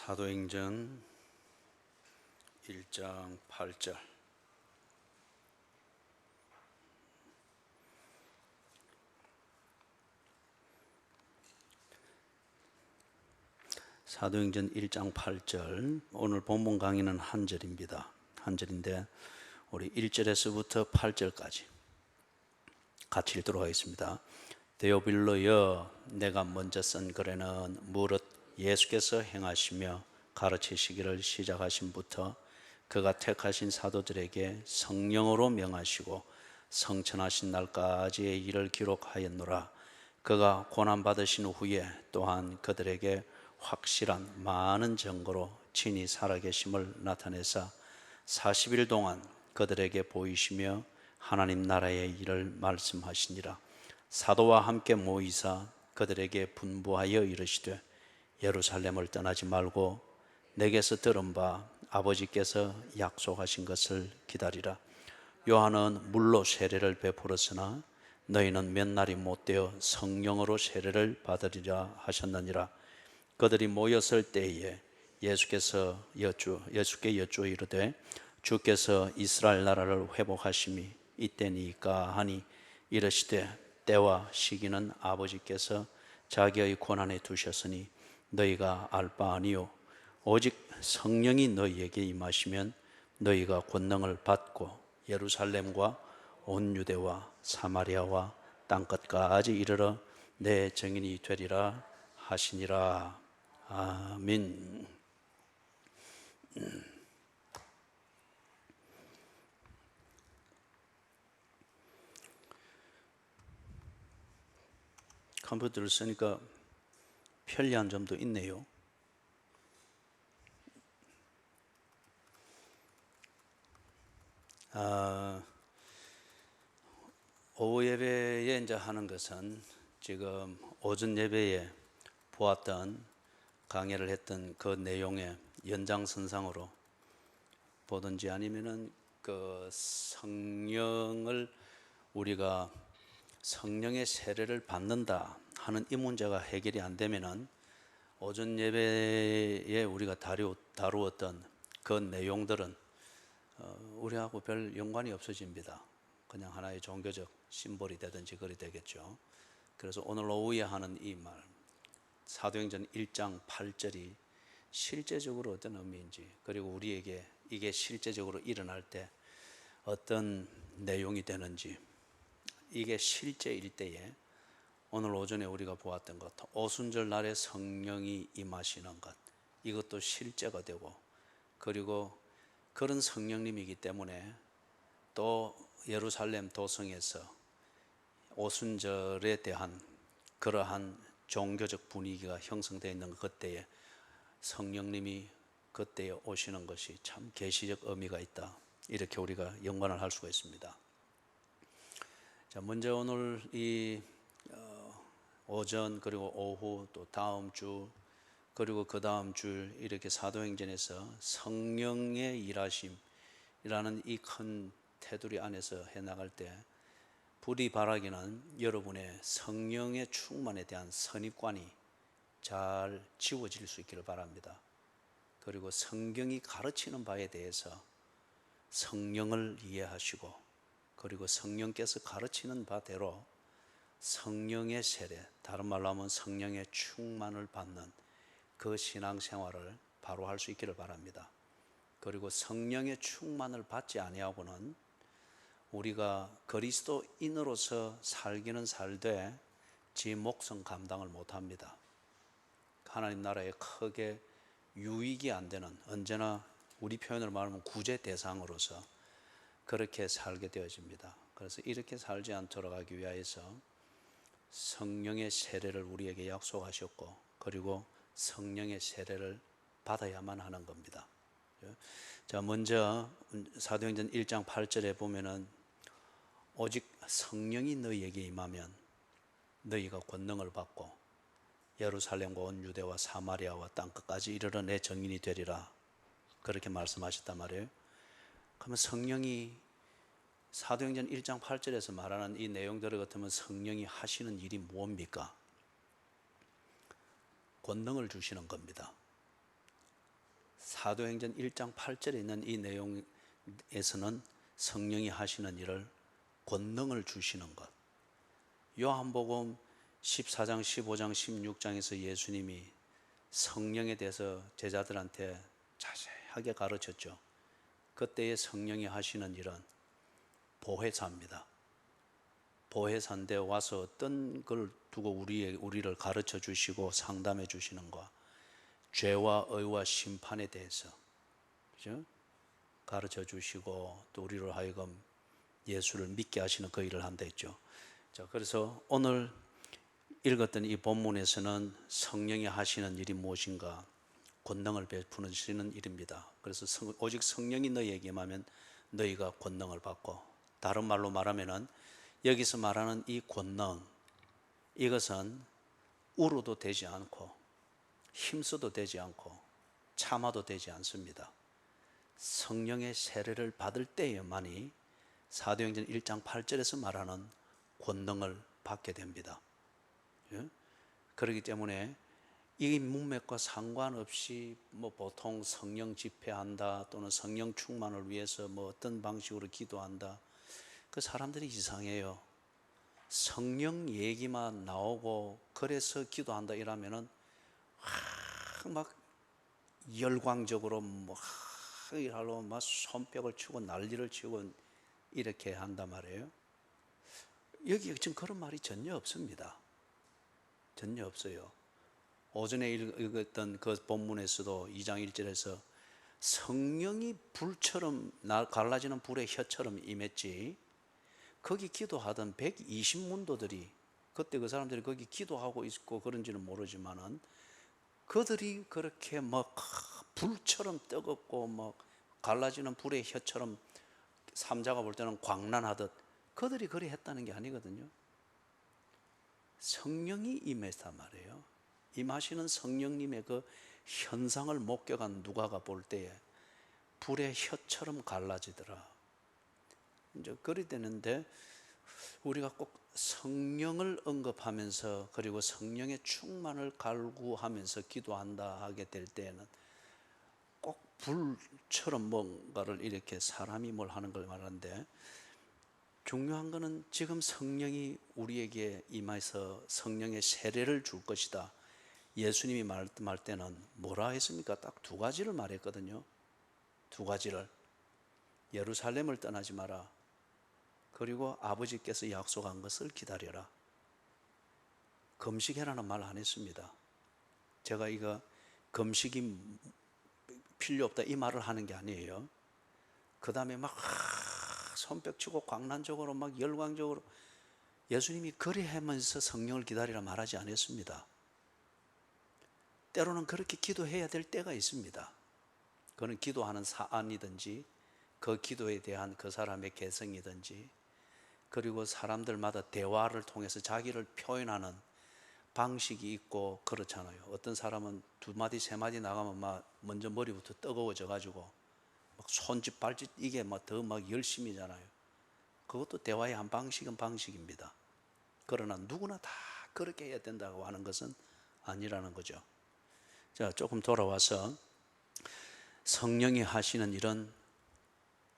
사도행전 1장 8절. 사도행전 1장 8절. 오늘 본문 강의는 한 절입니다. 한 절인데 우리 1절에서부터 8절까지 같이 읽도록 하겠습니다. 데오빌로여, 내가 먼저 쓴 글에는 무릇 예수께서 행하시며 가르치시기를 시작하신부터 그가 택하신 사도들에게 성령으로 명하시고 성천하신 날까지의 일을 기록하였노라. 그가 고난받으신 후에 또한 그들에게 확실한 많은 증거로 친히 살아계심을 나타내사 40일 동안 그들에게 보이시며 하나님 나라의 일을 말씀하시니라. 사도와 함께 모이사 그들에게 분부하여 이르시되 예루살렘을 떠나지 말고 내게서 들은 바 아버지께서 약속하신 것을 기다리라. 요한은 물로 세례를 베풀었으나 너희는 몇 날이 못되어 성령으로 세례를 받으리라 하셨느니라. 그들이 모였을 때에 예수께 여쭈어 이르되 주께서 이스라엘 나라를 회복하심이 이때니까 하니 이르시되 때와 시기는 아버지께서 자기의 권한에 두셨으니 너희가 알 바 아니요 오직 성령이 너희에게 임하시면 너희가 권능을 받고 예루살렘과 온 유대와 사마리아와 땅끝까지 이르러 내 증인이 되리라 하시니라. 아멘. 컴퓨터를 쓰니까 편리한 점도 있네요. 오후 예배에 이제 하는 것은 지금 오전 예배에 보았던 강의를 했던 그 내용의 연장선상으로 보든지 아니면은 그 성령을 우리가 성령의 세례를 받는다 하는 이 문제가 해결이 안 되면은 오전 예배에 우리가 다루었던 그 내용들은 우리하고 별 연관이 없어집니다. 그냥 하나의 종교적 심볼이 되든지 그리 되겠죠. 그래서 오늘 오후에 하는 이 말, 사도행전 1장 8절이 실제적으로 어떤 의미인지, 그리고 우리에게 이게 실제적으로 일어날 때 어떤 내용이 되는지, 이게 실제일 때에 오늘 오전에 우리가 보았던 것, 오순절 날에 성령이 임하시는 것, 이것도 실제가 되고, 그리고 그런 성령님이기 때문에 또 예루살렘 도성에서 오순절에 대한 그러한 종교적 분위기가 형성되어 있는 그때에 성령님이 그때에 오시는 것이 참 계시적 의미가 있다, 이렇게 우리가 연관을 할 수가 있습니다. 자, 먼저 오늘 이 오전 그리고 오후 또 다음 주 그리고 그 다음 주 이렇게 사도행전에서 성령의 일하심이라는 이 큰 테두리 안에서 해나갈 때 부디 바라기는 여러분의 성령의 충만에 대한 선입관이 잘 지워질 수 있기를 바랍니다. 그리고 성경이 가르치는 바에 대해서 성령을 이해하시고, 그리고 성령께서 가르치는 바대로 성령의 세례, 다른 말로 하면 성령의 충만을 받는 그 신앙생활을 바로 할 수 있기를 바랍니다. 그리고 성령의 충만을 받지 아니하고는 우리가 그리스도인으로서 살기는 살되 지 목성 감당을 못합니다. 하나님 나라에 크게 유익이 안 되는, 언제나 우리 표현으로 말하면 구제 대상으로서 그렇게 살게 되어집니다. 그래서 이렇게 살지 않도록 하기 위하여서 성령의 세례를 우리에게 약속하셨고, 그리고 성령의 세례를 받아야만 하는 겁니다. 자, 먼저 사도행전 1장 8절에 보면은 오직 성령이 너희에게 임하면 너희가 권능을 받고 예루살렘과 온 유대와 사마리아와 땅끝까지 이르러 내 증인이 되리라, 그렇게 말씀하셨단 말이에요. 그러면 성령이 사도행전 1장 8절에서 말하는 이 내용들 같으면 성령이 하시는 일이 뭡니까? 권능을 주시는 겁니다. 사도행전 1장 8절에 있는 이 내용에서는 성령이 하시는 일을 권능을 주시는 것. 요한복음 14장, 15장, 16장에서 예수님이 성령에 대해서 제자들한테 자세하게 가르쳤죠. 그때의 성령이 하시는 일은 보혜사입니다. 보혜사인데 와서 어떤 걸 두고 우리를 가르쳐 주시고 상담해 주시는 것, 죄와 의와 심판에 대해서, 그죠? 가르쳐 주시고 또 우리를 하여금 예수를 믿게 하시는 그 일을 한다 했죠. 자, 그래서 오늘 읽었던 이 본문에서는 성령이 하시는 일이 무엇인가? 권능을 베푸시는 일입니다. 그래서 오직 성령이 너희에게 하면 너희가 권능을 받고, 다른 말로 말하면은 여기서 말하는 이 권능, 이것은 울어도 되지 않고 힘써도 되지 않고 참아도 되지 않습니다. 성령의 세례를 받을 때에만이 사도행전 1장 8절에서 말하는 권능을 받게 됩니다. 예? 그렇기 때문에 이 문맥과 상관없이 뭐 보통 성령 집회한다 또는 성령 충만을 위해서 뭐 어떤 방식으로 기도한다, 그 사람들이 이상해요. 성령 얘기만 나오고 그래서 기도한다 이러면은 막 열광적으로 뭐 하려고 막 손뼉을 치고 난리를 치고 이렇게 한단 말이에요. 여기 지금 그런 말이 전혀 없습니다. 전혀 없어요. 오전에 읽었던 그 본문에서도 2장 1절에서 성령이 불처럼 갈라지는 불의 혀처럼 임했지, 거기 기도하던 120문도들이, 그때 그 사람들이 거기 기도하고 있고 그런지는 모르지만은 그들이 그렇게 막 불처럼 뜨겁고 막 갈라지는 불의 혀처럼, 삼자가 볼 때는 광란하듯 그들이 그리 했다는 게 아니거든요. 성령이 임했단 말이에요. 임하시는 성령님의 그 현상을 목격한 누가가 볼 때에 불의 혀처럼 갈라지더라. 이제 그리 되는데 우리가 꼭 성령을 언급하면서 그리고 성령의 충만을 갈구하면서 기도한다 하게 될 때에는 꼭 불처럼 뭔가를 이렇게 사람이 뭘 하는 걸 말하는데, 중요한 것은 지금 성령이 우리에게 임해서 성령의 세례를 줄 것이다. 예수님이 말할 때는 뭐라 했습니까? 딱 두 가지를 말했거든요. 두 가지를. 예루살렘을 떠나지 마라. 그리고 아버지께서 약속한 것을 기다려라. 금식해라는 말 안 했습니다. 제가 이거 금식이 필요 없다 이 말을 하는 게 아니에요. 그 다음에 막 손뼉치고 광란적으로 막 열광적으로 예수님이 그리 하면서 성령을 기다리라 말하지 않았습니다. 때로는 그렇게 기도해야 될 때가 있습니다. 그건 기도하는 사안이든지 그 기도에 대한 그 사람의 개성이든지, 그리고 사람들마다 대화를 통해서 자기를 표현하는 방식이 있고 그렇잖아요. 어떤 사람은 두 마디 세 마디 나가면 막 먼저 머리부터 뜨거워져 가지고 막 손짓 발짓 이게 막 더 막 열심이잖아요. 그것도 대화의 한 방식은 방식입니다. 그러나 누구나 다 그렇게 해야 된다고 하는 것은 아니라는 거죠. 자, 조금 돌아와서 성령이 하시는 일은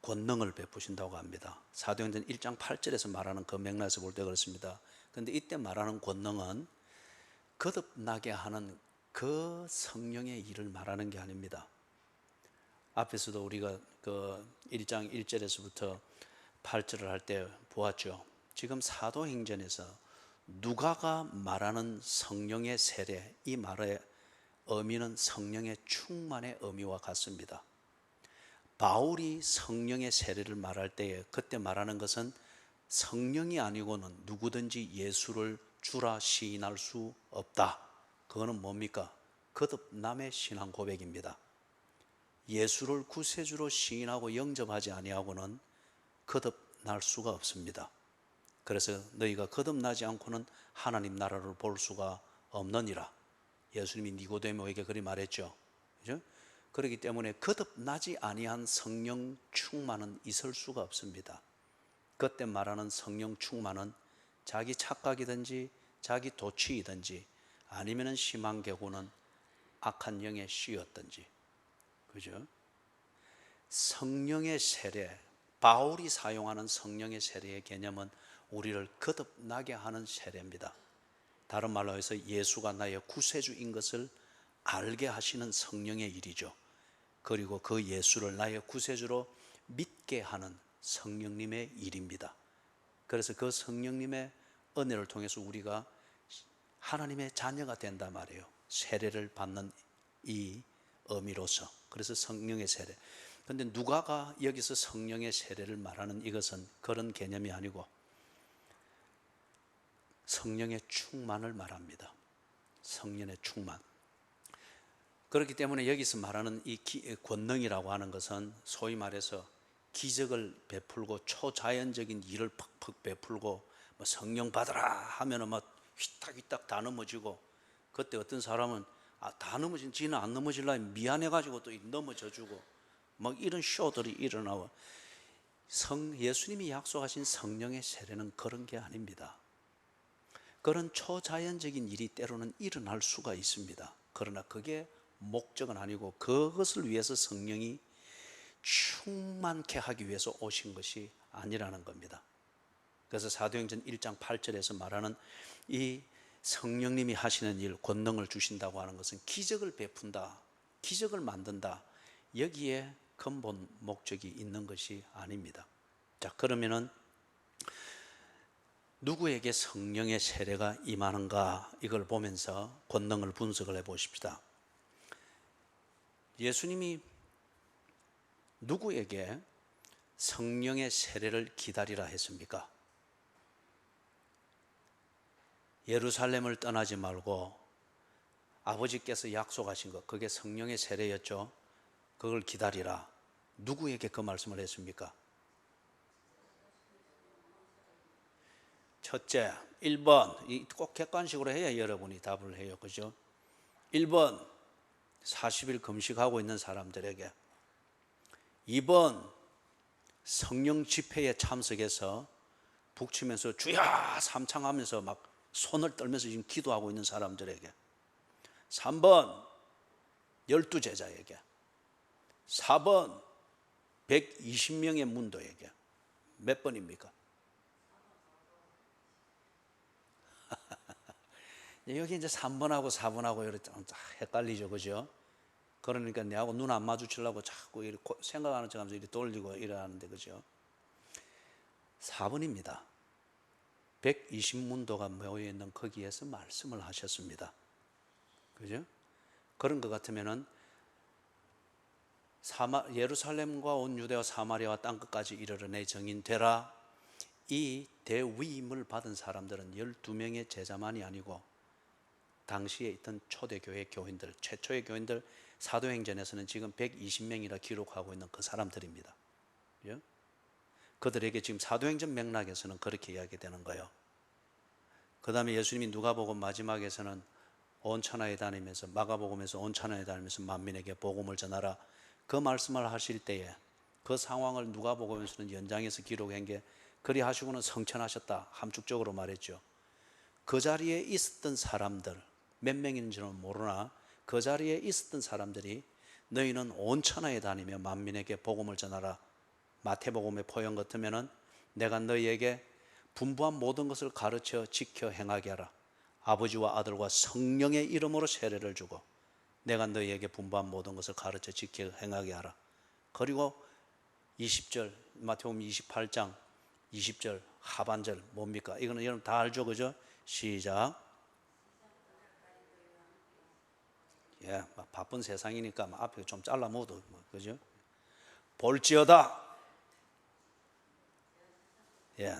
권능을 베푸신다고 합니다. 사도행전 1장 8절에서 말하는 그 맥락에서 볼 때 그렇습니다. 그런데 이때 말하는 권능은 거듭나게 하는 그 성령의 일을 말하는 게 아닙니다. 앞에서도 우리가 그 1장 1절에서부터 8절을 할 때 보았죠. 지금 사도행전에서 누가가 말하는 성령의 세례, 이 말의 의미는 성령의 충만의 의미와 같습니다. 바울이 성령의 세례를 말할 때에 그때 말하는 것은 성령이 아니고는 누구든지 예수를 주라 시인할 수 없다. 그거는 뭡니까? 거듭남의 신앙 고백입니다. 예수를 구세주로 시인하고 영접하지 아니하고는 거듭날 수가 없습니다. 그래서 너희가 거듭나지 않고는 하나님 나라를 볼 수가 없느니라. 예수님이 니고데모에게 그리 말했죠. 그죠? 그렇기 때문에 거듭나지 아니한 성령 충만은 있을 수가 없습니다. 그때 말하는 성령 충만은 자기 착각이든지 자기 도취이든지 아니면 심한 경우는 악한 영에 씌었든지, 그죠? 성령의 세례, 바울이 사용하는 성령의 세례의 개념은 우리를 거듭나게 하는 세례입니다. 다른 말로 해서 예수가 나의 구세주인 것을 알게 하시는 성령의 일이죠. 그리고 그 예수를 나의 구세주로 믿게 하는 성령님의 일입니다. 그래서 그 성령님의 은혜를 통해서 우리가 하나님의 자녀가 된단 말이에요. 세례를 받는 이 의미로서. 그래서 성령의 세례. 그런데 누가가 여기서 성령의 세례를 말하는 이것은 그런 개념이 아니고 성령의 충만을 말합니다. 성령의 충만. 그렇기 때문에 여기서 말하는 이 권능이라고 하는 것은 소위 말해서 기적을 베풀고 초자연적인 일을 퍽퍽 베풀고 뭐 성령 받으라 하면은 막 휘딱휘딱 다 넘어지고, 그때 어떤 사람은 다 넘어진 지는 안 넘어질라 미안해가지고 또 넘어져 주고 막 이런 쇼들이 일어나고, 예수님이 약속하신 성령의 세례는 그런 게 아닙니다. 그런 초자연적인 일이 때로는 일어날 수가 있습니다. 그러나 그게 목적은 아니고 그것을 위해서 성령이 충만케 하기 위해서 오신 것이 아니라는 겁니다. 그래서 사도행전 1장 8절에서 말하는 이 성령님이 하시는 일, 권능을 주신다고 하는 것은 기적을 베푼다, 기적을 만든다, 여기에 근본 목적이 있는 것이 아닙니다. 자, 그러면은 누구에게 성령의 세례가 임하는가, 이걸 보면서 권능을 분석을 해 보십시다. 예수님이 누구에게 성령의 세례를 기다리라 했습니까? 예루살렘을 떠나지 말고 아버지께서 약속하신 것, 그게 성령의 세례였죠. 그걸 기다리라. 누구에게 그 말씀을 했습니까? 첫째, 1번, 꼭 객관식으로 해야 여러분이 답을 해요. 그죠? 1번, 40일 금식하고 있는 사람들에게. 2번, 성령 집회에 참석해서 북치면서 주야 삼창하면서 막 손을 떨면서 지금 기도하고 있는 사람들에게. 3번, 12제자에게. 4번, 120명의 문도에게. 몇 번입니까? 여기 이제 3번하고 4번하고 이렇게 헷갈리죠, 그죠? 그러니까 내하고 눈 안 마주치려고 자꾸 이렇게 생각하는 척하면서 이렇게 돌리고 이러는데, 그죠? 4번입니다. 120문도가 모여 있는 거기에서 말씀을 하셨습니다. 그죠? 그런 것 같으면은 예루살렘과 온 유대와 사마리아와 땅끝까지 이르러 내 정인 되라. 이 대위임을 받은 사람들은 12명의 제자만이 아니고 당시에 있던 초대교회 교인들, 최초의 교인들, 사도행전에서는 지금 120명이라 기록하고 있는 그 사람들입니다. 그죠? 그들에게 지금 사도행전 맥락에서는 그렇게 이야기되는 거예요. 그 다음에 예수님이 누가복음 마지막에서는 온 천하에 다니면서, 마가복음에서 온 천하에 다니면서 만민에게 복음을 전하라, 그 말씀을 하실 때에 그 상황을 누가복음에서는 연장해서 기록한 게, 그리 하시고는 성천하셨다 함축적으로 말했죠. 그 자리에 있었던 사람들, 몇 명인지는 모르나 그 자리에 있었던 사람들이 너희는 온 천하에 다니며 만민에게 복음을 전하라. 마태복음의 포형 같으면은 내가 너희에게 분부한 모든 것을 가르쳐 지켜 행하게 하라. 아버지와 아들과 성령의 이름으로 세례를 주고 내가 너희에게 분부한 모든 것을 가르쳐 지켜 행하게 하라. 그리고 20절, 마태복음 28장 20절 하반절 뭡니까? 이거는 여러분 다 알죠, 그죠? 시작. 예, 막 바쁜 세상이니까 막 앞에 좀 잘라 모두, 그죠? 볼지어다. 예,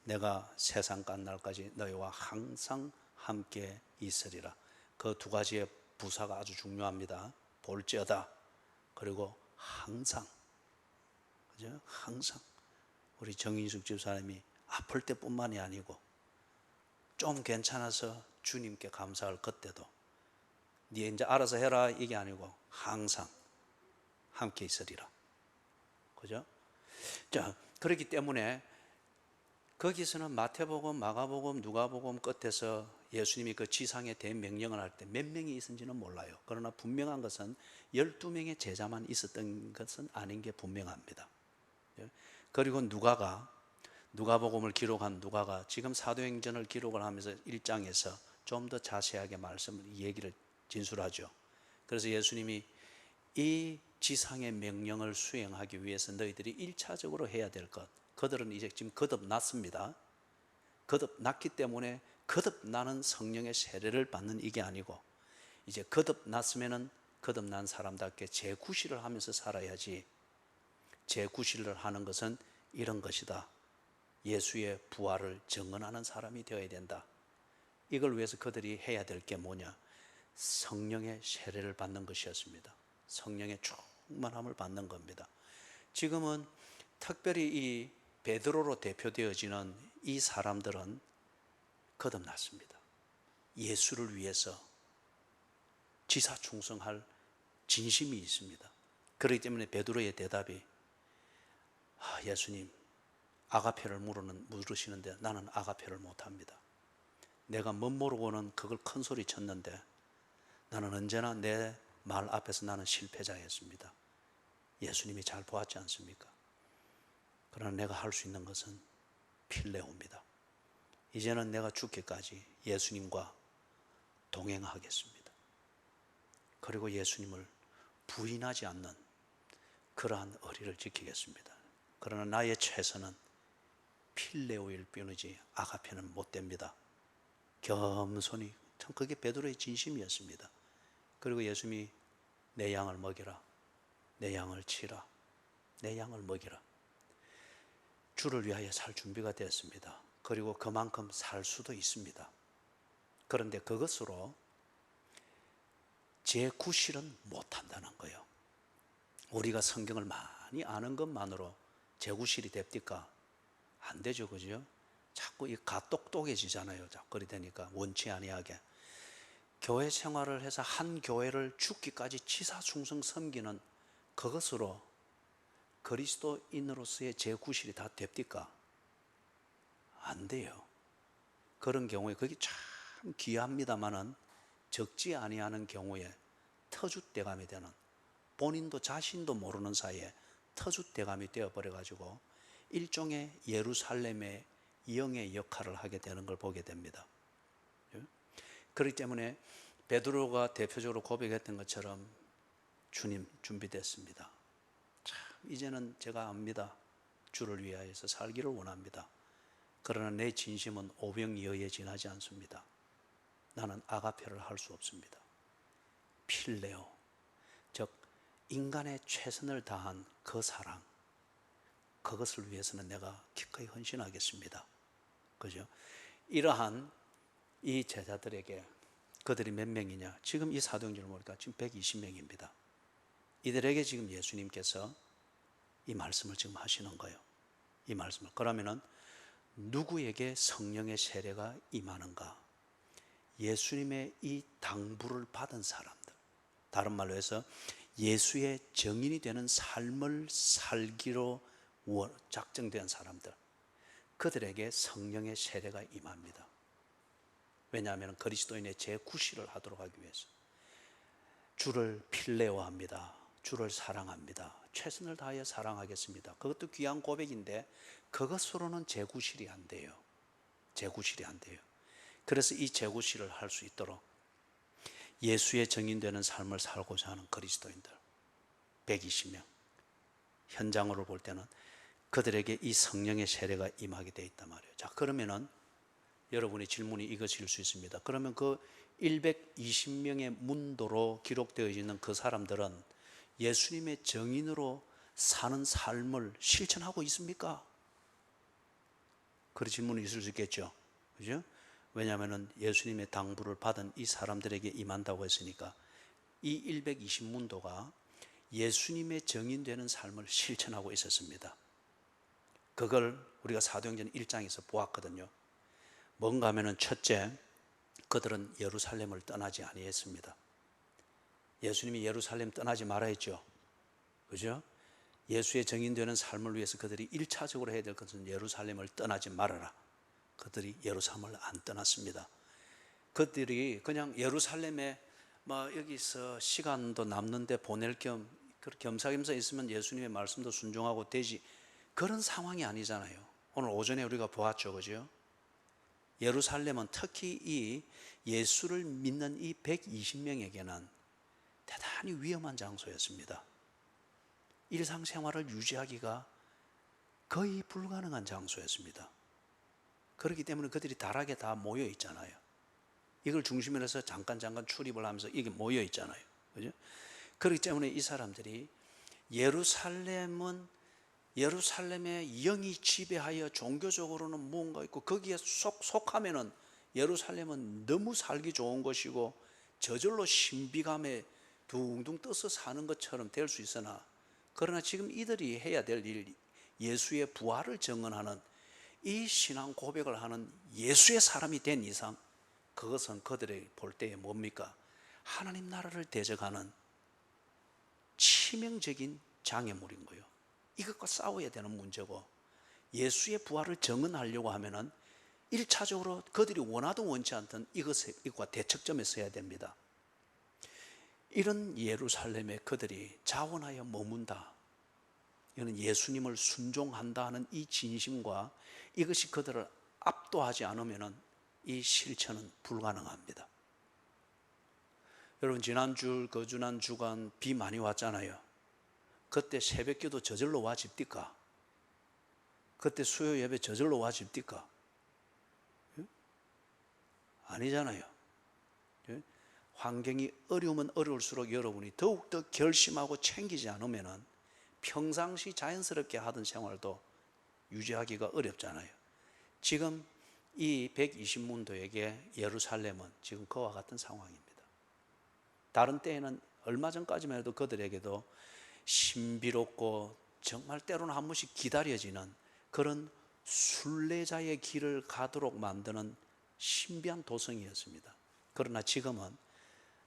내가 세상 끝날까지 너희와 항상 함께 있으리라. 그 두 가지의 부사가 아주 중요합니다. 볼지어다, 그리고 항상. 그죠? 항상. 우리 정인숙 집사님이 아플 때뿐만이 아니고 좀 괜찮아서 주님께 감사할 그때도 네 이제 알아서 해라 이게 아니고 항상 함께 있으리라. 그죠? 자, 그렇기 때문에 거기서는 마태복음, 마가복음, 누가복음 끝에서 예수님이 그 지상의 대명령을 할 때 몇 명이 있었는지는 몰라요. 그러나 분명한 것은 12명의 제자만 있었던 것은 아닌 게 분명합니다. 그리고 누가복음을 기록한 누가가 지금 사도행전을 기록을 하면서 1장에서 좀 더 자세하게 얘기를 진술하죠. 그래서 예수님이 이 지상의 명령을 수행하기 위해서 너희들이 1차적으로 해야 될 것, 그들은 이제 지금 거듭났습니다. 거듭났기 때문에 거듭나는 성령의 세례를 받는 이게 아니고, 이제 거듭났으면은 거듭난 사람답게 재구실을 하면서 살아야지. 재구실을 하는 것은 이런 것이다. 예수의 부활을 증언하는 사람이 되어야 된다. 이걸 위해서 그들이 해야 될 게 뭐냐? 성령의 세례를 받는 것이었습니다. 성령의 충만함을 받는 겁니다. 지금은 특별히 이 베드로로 대표되어지는 이 사람들은 거듭났습니다. 예수를 위해서 지사충성할 진심이 있습니다. 그렇기 때문에 베드로의 대답이 예수님, 아가페를 물으시는데 나는 아가페를 못합니다. 내가 못 모르고는 그걸 큰 소리 쳤는데 나는 언제나 내 말 앞에서 나는 실패자였습니다. 예수님이 잘 보았지 않습니까? 그러나 내가 할 수 있는 것은 필레오입니다. 이제는 내가 죽기까지 예수님과 동행하겠습니다. 그리고 예수님을 부인하지 않는 그러한 의리를 지키겠습니다. 그러나 나의 최선은 필레오일 뿐이지 아가페는 못 됩니다. 겸손히, 참 그게 베드로의 진심이었습니다. 그리고 예수님이 내 양을 먹이라, 내 양을 치라, 내 양을 먹이라. 주를 위하여 살 준비가 되었습니다. 그리고 그만큼 살 수도 있습니다. 그런데 그것으로 재구실은 못한다는 거예요. 우리가 성경을 많이 아는 것만으로 재구실이 됩니까? 안 되죠, 그죠? 자꾸 이 가똑똑해지잖아요. 자꾸 그리 되니까 원치 아니하게. 교회 생활을 해서 한 교회를 죽기까지 지사충성 섬기는 그것으로 그리스도인으로서의 재구실이 다 됩니까? 안 돼요. 그런 경우에 그게 참 귀합니다마는 적지 아니하는 경우에 터줏대감이 되는, 본인도 자신도 모르는 사이에 터줏대감이 되어버려가지고 일종의 예루살렘의 영의 역할을 하게 되는 걸 보게 됩니다. 그렇기 때문에 베드로가 대표적으로 고백했던 것처럼 주님 준비됐습니다. 참 이제는 제가 압니다. 주를 위하여서 살기를 원합니다. 그러나 내 진심은 오병이어에 지나지 않습니다. 나는 아가페를 할 수 없습니다. 필레오, 즉 인간의 최선을 다한 그 사랑, 그것을 위해서는 내가 기꺼이 헌신하겠습니다. 그죠? 이러한 이 제자들에게, 그들이 몇 명이냐? 지금 이 사도행전을 보니까 지금 120명입니다. 이들에게 지금 예수님께서 이 말씀을 지금 하시는 거예요. 이 말씀을. 그러면은 누구에게 성령의 세례가 임하는가? 예수님의 이 당부를 받은 사람들, 다른 말로 해서 예수의 증인이 되는 삶을 살기로 작정된 사람들, 그들에게 성령의 세례가 임합니다. 왜냐하면 그리스도인의 재구실을 하도록 하기 위해서. 주를 필레오합니다. 주를 사랑합니다. 최선을 다하여 사랑하겠습니다. 그것도 귀한 고백인데 그것으로는 재구실이 안 돼요. 재구실이 안 돼요. 그래서 이 재구실을 할 수 있도록 예수의 증인되는 삶을 살고자 하는 그리스도인들 120명, 현장으로 볼 때는 그들에게 이 성령의 세례가 임하게 되어 있단 말이에요. 자, 그러면은 여러분의 질문이 이것일 수 있습니다. 그러면 그 120명의 문도로 기록되어 있는 그 사람들은 예수님의 증인으로 사는 삶을 실천하고 있습니까? 그런 질문이 있을 수 있겠죠. 그죠? 왜냐하면 예수님의 당부를 받은 이 사람들에게 임한다고 했으니까 이 120문도가 예수님의 증인되는 삶을 실천하고 있었습니다. 그걸 우리가 사도행전 1장에서 보았거든요. 뭔가 하면은 첫째, 그들은 예루살렘을 떠나지 아니했습니다. 예수님이 예루살렘 떠나지 말아 했죠. 그죠? 예수의 증인되는 삶을 위해서 그들이 1차적으로 해야 될 것은 예루살렘을 떠나지 말아라. 그들이 예루살렘을 안 떠났습니다. 그들이 그냥 예루살렘에 뭐 여기서 시간도 남는데 보낼 겸 겸사겸사 있으면 예수님의 말씀도 순종하고 되지, 그런 상황이 아니잖아요. 오늘 오전에 우리가 보았죠, 그죠? 예루살렘은 특히 이 예수를 믿는 이 120명에게는 대단히 위험한 장소였습니다. 일상생활을 유지하기가 거의 불가능한 장소였습니다. 그렇기 때문에 그들이 다락에 다 모여 있잖아요. 이걸 중심으로 해서 잠깐 출입을 하면서 이게 모여 있잖아요. 그죠? 그렇기 때문에 이 사람들이 예루살렘의 영이 지배하여 종교적으로는 무언가 있고 거기에 속하면은 예루살렘은 너무 살기 좋은 것이고 저절로 신비감에 둥둥 떠서 사는 것처럼 될 수 있으나, 그러나 지금 이들이 해야 될 일, 예수의 부활을 증언하는 이 신앙 고백을 하는 예수의 사람이 된 이상 그것은 그들이 볼 때에 뭡니까? 하나님 나라를 대적하는 치명적인 장애물인 거예요. 이것과 싸워야 되는 문제고, 예수의 부활을 증언하려고 하면은 1차적으로 그들이 원하든 원치 않든 이것과 대척점에 서야 됩니다. 이런 예루살렘에 그들이 자원하여 머문다, 이는 예수님을 순종한다 하는 이 진심과 이것이 그들을 압도하지 않으면 이 실천은 불가능합니다. 여러분, 지난주 거주난 주간 비 많이 왔잖아요. 그때 새벽기도 저절로 와 집디까? 그때 수요 예배 저절로 와 집디까? 아니잖아요. 환경이 어려우면 어려울수록 여러분이 더욱더 결심하고 챙기지 않으면 평상시 자연스럽게 하던 생활도 유지하기가 어렵잖아요. 지금 이 120문도에게 예루살렘은 지금 그와 같은 상황입니다. 다른 때에는 얼마 전까지만 해도 그들에게도 신비롭고 정말 때로는 한 번씩 기다려지는 그런 순례자의 길을 가도록 만드는 신비한 도성이었습니다. 그러나 지금은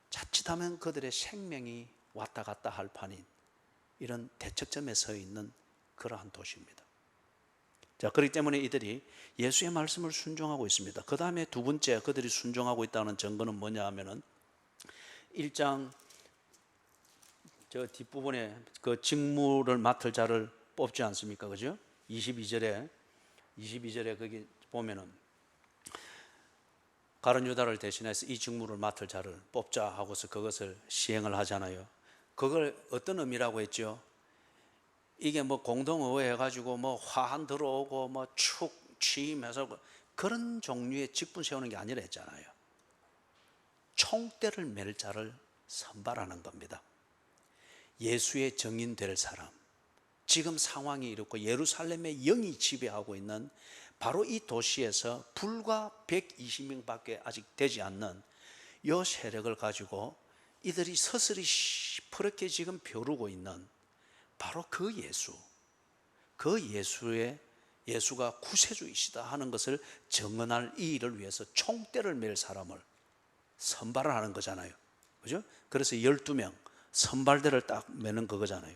자칫하면 그들의 생명이 왔다 갔다 할 판인 이런 대척점에 서 있는 그러한 도시입니다. 자, 그렇기 때문에 이들이 예수의 말씀을 순종하고 있습니다. 그 다음에 두 번째 그들이 순종하고 있다는 증거는 뭐냐 하면은 1장 저 뒷부분에 그 직무를 맡을 자를 뽑지 않습니까? 그죠? 22절에 거기 보면은 가룟 유다를 대신해서 이 직무를 맡을 자를 뽑자 하고서 그것을 시행을 하잖아요. 그걸 어떤 의미라고 했죠? 이게 뭐 공동의회 해가지고 뭐 화한 들어오고 뭐 축 취임해서 그런 종류의 직분 세우는 게 아니라 했잖아요. 총대를 맬 자를 선발하는 겁니다. 예수의 증인 될 사람, 지금 상황이 이렇고 예루살렘의 영이 지배하고 있는 바로 이 도시에서 불과 120명밖에 아직 되지 않는 이 세력을 가지고 이들이 서슬이 시퍼렇게 지금 벼르고 있는 바로 그 예수가 구세주이시다 하는 것을 증언할 이 일을 위해서 총대를 맬 사람을 선발을 하는 거잖아요. 그죠? 그래서 12명 선발대를 딱 매는 그거잖아요.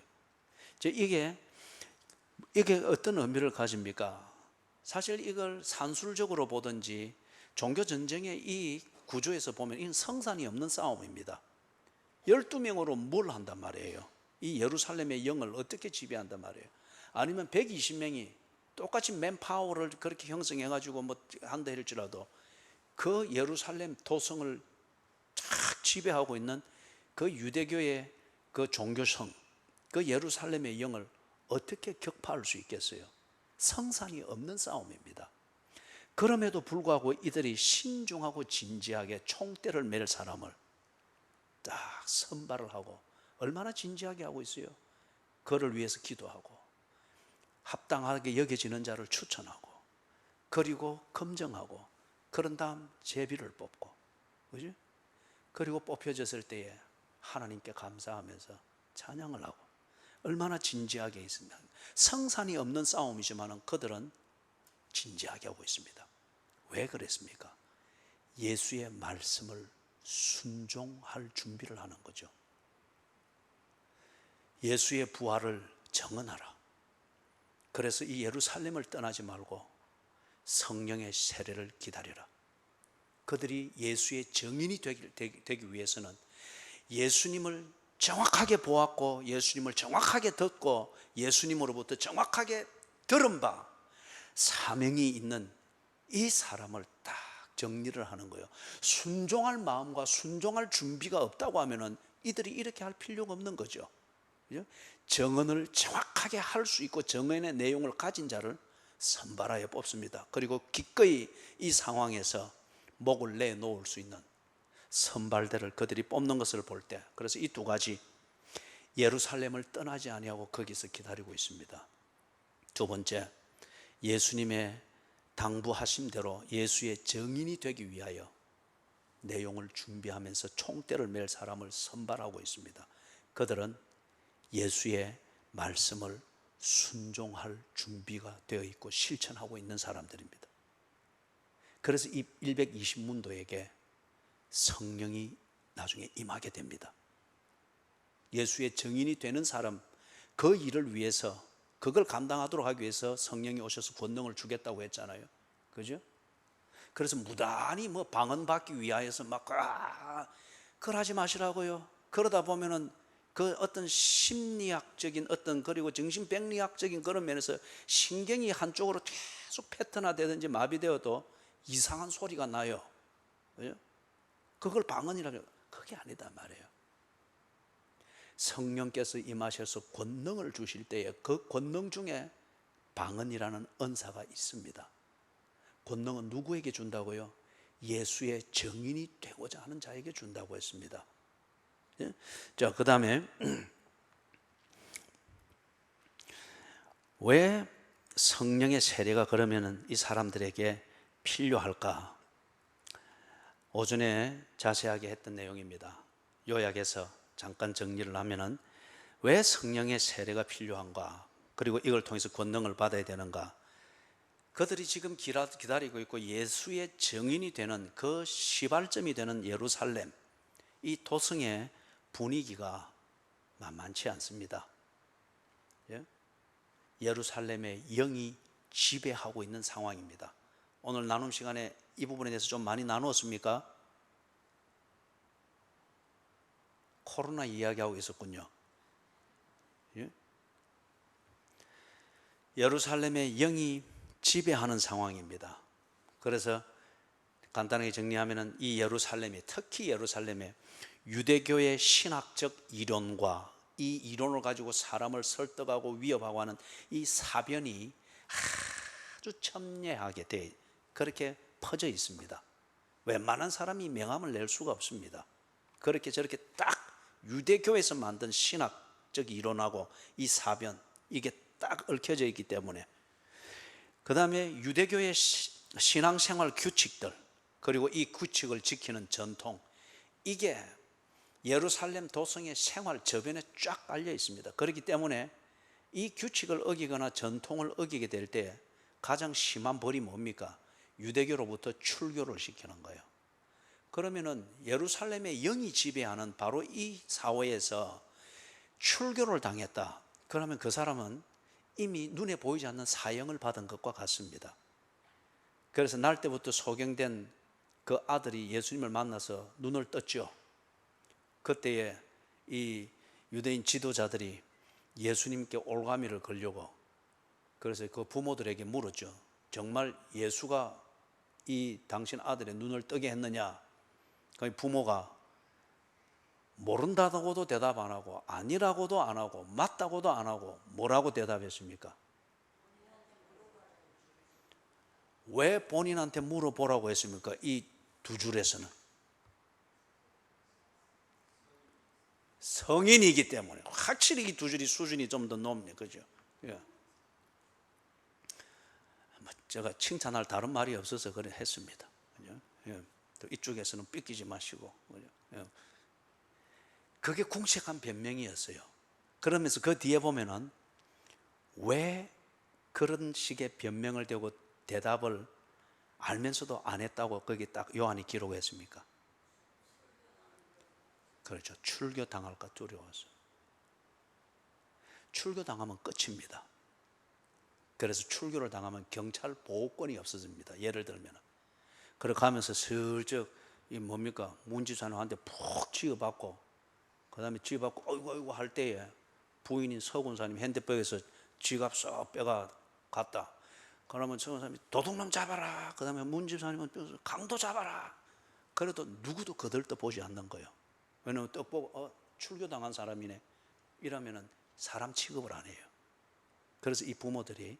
이게 어떤 의미를 가집니까? 사실 이걸 산술적으로 보든지 종교 전쟁의 이 구조에서 보면 이건 성산이 없는 싸움입니다. 12명으로 뭘 한단 말이에요? 이 예루살렘의 영을 어떻게 지배한단 말이에요? 아니면 120명이 똑같이 맨파워를 그렇게 형성해가지고 뭐 한다 할지라도 그 예루살렘 도성을 쫙 지배하고 있는 그 유대교의 그 종교성, 그 예루살렘의 영을 어떻게 격파할 수 있겠어요? 성산이 없는 싸움입니다. 그럼에도 불구하고 이들이 신중하고 진지하게 총대를 맬 사람을 딱 선발을 하고, 얼마나 진지하게 하고 있어요? 그를 위해서 기도하고 합당하게 여겨지는 자를 추천하고 그리고 검증하고 그런 다음 제비를 뽑고, 그죠? 그리고 뽑혀졌을 때에 하나님께 감사하면서 찬양을 하고, 얼마나 진지하게 있습니다. 성산이 없는 싸움이지만 그들은 진지하게 하고 있습니다. 왜 그랬습니까? 예수의 말씀을 순종할 준비를 하는 거죠. 예수의 부활을 증언하라. 그래서 이 예루살렘을 떠나지 말고 성령의 세례를 기다려라. 그들이 예수의 증인이 되기 위해서는 예수님을 정확하게 보았고 예수님을 정확하게 듣고 예수님으로부터 정확하게 들은 바 사명이 있는 이 사람을 딱 정리를 하는 거예요. 순종할 마음과 순종할 준비가 없다고 하면은 이들이 이렇게 할 필요가 없는 거죠. 그죠? 정언을 정확하게 할 수 있고 정언의 내용을 가진 자를 선발하여 뽑습니다. 그리고 기꺼이 이 상황에서 목을 내놓을 수 있는 선발대를 그들이 뽑는 것을 볼 때, 그래서 이 두 가지, 예루살렘을 떠나지 아니하고 거기서 기다리고 있습니다. 두 번째, 예수님의 당부하심대로 예수의 증인이 되기 위하여 내용을 준비하면서 총대를 맬 사람을 선발하고 있습니다. 그들은 예수의 말씀을 순종할 준비가 되어 있고 실천하고 있는 사람들입니다. 그래서 이 120문도에게 성령이 나중에 임하게 됩니다. 예수의 증인이 되는 사람, 그 일을 위해서, 그걸 감당하도록 하기 위해서 성령이 오셔서 권능을 주겠다고 했잖아요. 그죠? 그래서 무단히 뭐 방언받기 위하여서 막 그걸 하지 마시라고요. 그러다 보면은 그 어떤 심리학적인 어떤, 그리고 정신병리학적인 그런 면에서 신경이 한쪽으로 계속 패턴화되든지 마비되어도 이상한 소리가 나요. 그죠? 그걸 방언이라고, 그게 아니다 말이에요. 성령께서 임하셔서 권능을 주실 때에 그 권능 중에 방언이라는 은사가 있습니다. 권능은 누구에게 준다고요? 예수의 증인이 되고자 하는 자에게 준다고 했습니다. 자, 그 다음에 왜 성령의 세례가 그러면은 이 사람들에게 필요할까? 오전에 자세하게 했던 내용입니다. 요약해서 잠깐 정리를 하면은 왜 성령의 세례가 필요한가? 그리고 이걸 통해서 권능을 받아야 되는가? 그들이 지금 기다리고 있고 예수의 증인이 되는 그 시발점이 되는 예루살렘, 이 도성의 분위기가 만만치 않습니다. 예루살렘의 영이 지배하고 있는 상황입니다. 오늘 나눔 시간에 이 부분에 대해서 좀 많이 나누었습니까? 코로나 이야기하고 있었군요. 예루살렘의 영이 지배하는 상황입니다. 그래서 간단하게 정리하면 이 예루살렘이, 특히 예루살렘의 유대교의 신학적 이론과 이 이론을 가지고 사람을 설득하고 위협하고 하는 이 사변이 아주 첨예하게 그렇게 퍼져 있습니다. 웬만한 사람이 명함을 낼 수가 없습니다. 그렇게 저렇게 딱 유대교에서 만든 신학적 이론하고 이 사변, 이게 딱 얽혀져 있기 때문에, 그 다음에 유대교의 신앙생활 규칙들, 그리고 이 규칙을 지키는 전통, 이게 예루살렘 도성의 생활 저변에 쫙 깔려 있습니다. 그렇기 때문에 이 규칙을 어기거나 전통을 어기게 될 때 가장 심한 벌이 뭡니까? 유대교로부터 출교를 시키는 거예요. 그러면은 예루살렘의 영이 지배하는 바로 이 사회에서 출교를 당했다. 그러면 그 사람은 이미 눈에 보이지 않는 사형을 받은 것과 같습니다. 그래서 날 때부터 소경된 그 아들이 예수님을 만나서 눈을 떴죠. 그때에 이 유대인 지도자들이 예수님께 올가미를 걸려고, 그래서 그 부모들에게 물었죠. 정말 예수가 이 당신 아들의 눈을 뜨게 했느냐? 그 부모가 모른다고도 대답 안 하고, 아니라고도 안 하고, 맞다고도 안 하고, 뭐라고 대답했습니까? 왜 본인한테 물어보라고 했습니까? 이 두 줄에서는 성인이기 때문에. 확실히 이 두 줄이 수준이 좀 더 높네, 그죠? 예. 제가 칭찬할 다른 말이 없어서 그래 했습니다. 그죠? 예. 또 이쪽에서는 삐끼지 마시고, 그죠? 예. 그게 궁색한 변명이었어요. 그러면서 그 뒤에 보면은 왜 그런 식의 변명을 대고 대답을 알면서도 안 했다고 거기 딱 요한이 기록했습니까? 그렇죠. 출교 당할까 두려워서. 출교 당하면 끝입니다. 그래서 출교를 당하면 경찰 보호권이 없어집니다. 예를 들면, 그래 가면서 슬쩍 이 뭡니까 문집사님한테 푹 쥐어받고 그다음에 쥐어받고 어이구 어이구 할 때에 부인인 서군사님 핸드백에서 지갑 쏙 빼가 갔다. 그러면 서군사님이 도둑놈 잡아라. 그다음에 문집사님은 강도 잡아라. 그래도 누구도 거들떠 보지 않는 거예요. 왜냐하면 떡 보고 출교당한 사람이네 이러면은 사람 취급을 안 해요. 그래서 이 부모들이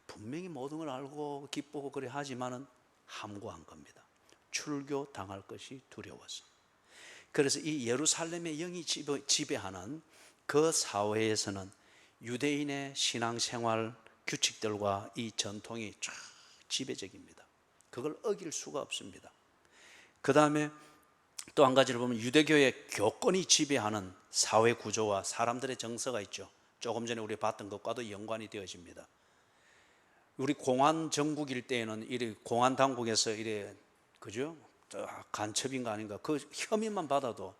분명히 모든 걸 알고 기쁘고 그래 하지만은 함구한 겁니다. 출교 당할 것이 두려워서. 그래서 이 예루살렘의 영이 지배하는 그 사회에서는 유대인의 신앙생활 규칙들과 이 전통이 쫙 지배적입니다. 그걸 어길 수가 없습니다. 그 다음에 또 한 가지를 보면 유대교의 교권이 지배하는 사회 구조와 사람들의 정서가 있죠. 조금 전에 우리 봤던 것과도 연관이 되어집니다. 우리 공안 정국 일대에는 이래 공안 당국에서 이래 그죠? 간첩인가 아닌가 그 혐의만 받아도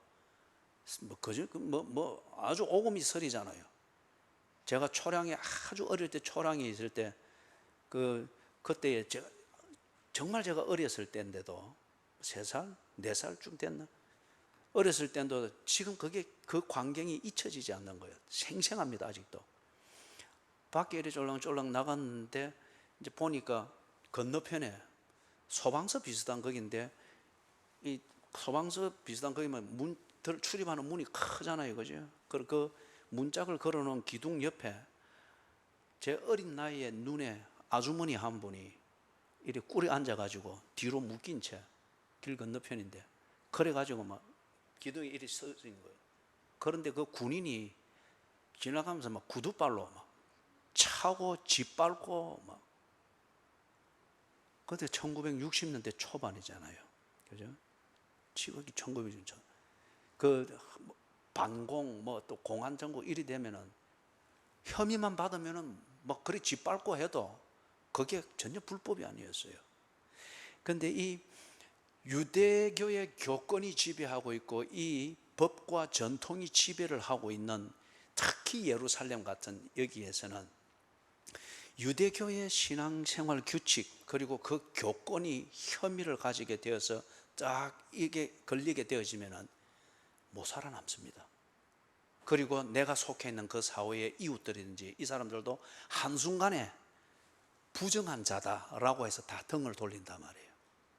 그죠? 아주 오금이 서리잖아요. 제가 초량에 아주 어릴 때 초량에 있을 때 그때 정말 제가 어렸을 때인데도 3살, 4살쯤 됐나? 어렸을 때도 지금 그 광경이 잊혀지지 않는 거예요. 생생합니다, 아직도. 밖에 이리 쫄랑쫄랑 나갔는데 이제 보니까 건너편에 소방서 비슷한 거기인데 이 소방서 비슷한 거기면 출입하는 문이 크잖아요, 그죠? 그 문짝을 걸어놓은 기둥 옆에 제 어린 나이에 눈에 아주머니 한 분이 이렇게 꿇에 앉아가지고 뒤로 묶인 채 길 건너편인데 그래가지고 막 기둥이 이렇게 서 있는 거예요. 그런데 그 군인이 지나가면서 막 구두발로 막 차고 짓밟고 막 그때 1960년대 초반이잖아요, 그죠? 지금 1960년 그 반공 뭐 또 공안 정국 이리 되면은 혐의만 받으면은 막 그리 짓밟고 해도 그게 전혀 불법이 아니었어요. 그런데 이 유대교의 교권이 지배하고 있고 이 법과 전통이 지배를 하고 있는 특히 예루살렘 같은 여기에서는 유대교의 신앙생활 규칙 그리고 그 교권이 혐의를 가지게 되어서 딱 이게 걸리게 되어지면은 못 살아남습니다. 그리고 내가 속해 있는 그 사회의 이웃들이든지 이 사람들도 한순간에 부정한 자다라고 해서 다 등을 돌린단 말이에요.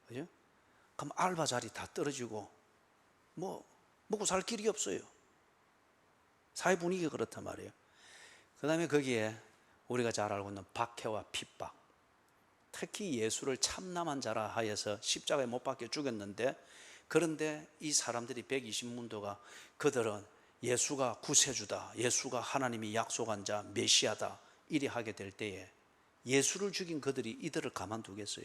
그죠? 그럼 알바 자리 다 떨어지고 뭐 먹고 살 길이 없어요. 사회 분위기가 그렇단 말이에요. 그 다음에 거기에 우리가 잘 알고 있는 박해와 핍박, 특히 예수를 참남한 자라 하여서 십자가에 못 박혀 죽였는데 그런데 이 사람들이 120문도가 그들은 예수가 구세주다, 예수가 하나님이 약속한 자 메시아다 이리 하게 될 때에 예수를 죽인 그들이 이들을 가만두겠어요?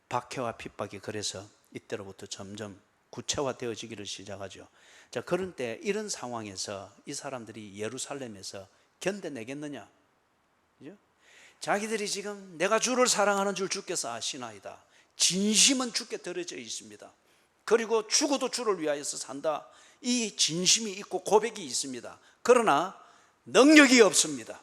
박해와 핍박이 그래서 이때로부터 점점 구체화되어지기를 시작하죠. 자, 그런 때 이런 상황에서 이 사람들이 예루살렘에서 견뎌내겠느냐? 그죠? 자기들이 지금 내가 주를 사랑하는 줄 주께서 아시나이다. 진심은 주께 드려져 있습니다. 그리고 죽어도 주를 위하여서 산다. 이 진심이 있고 고백이 있습니다. 그러나 능력이 없습니다.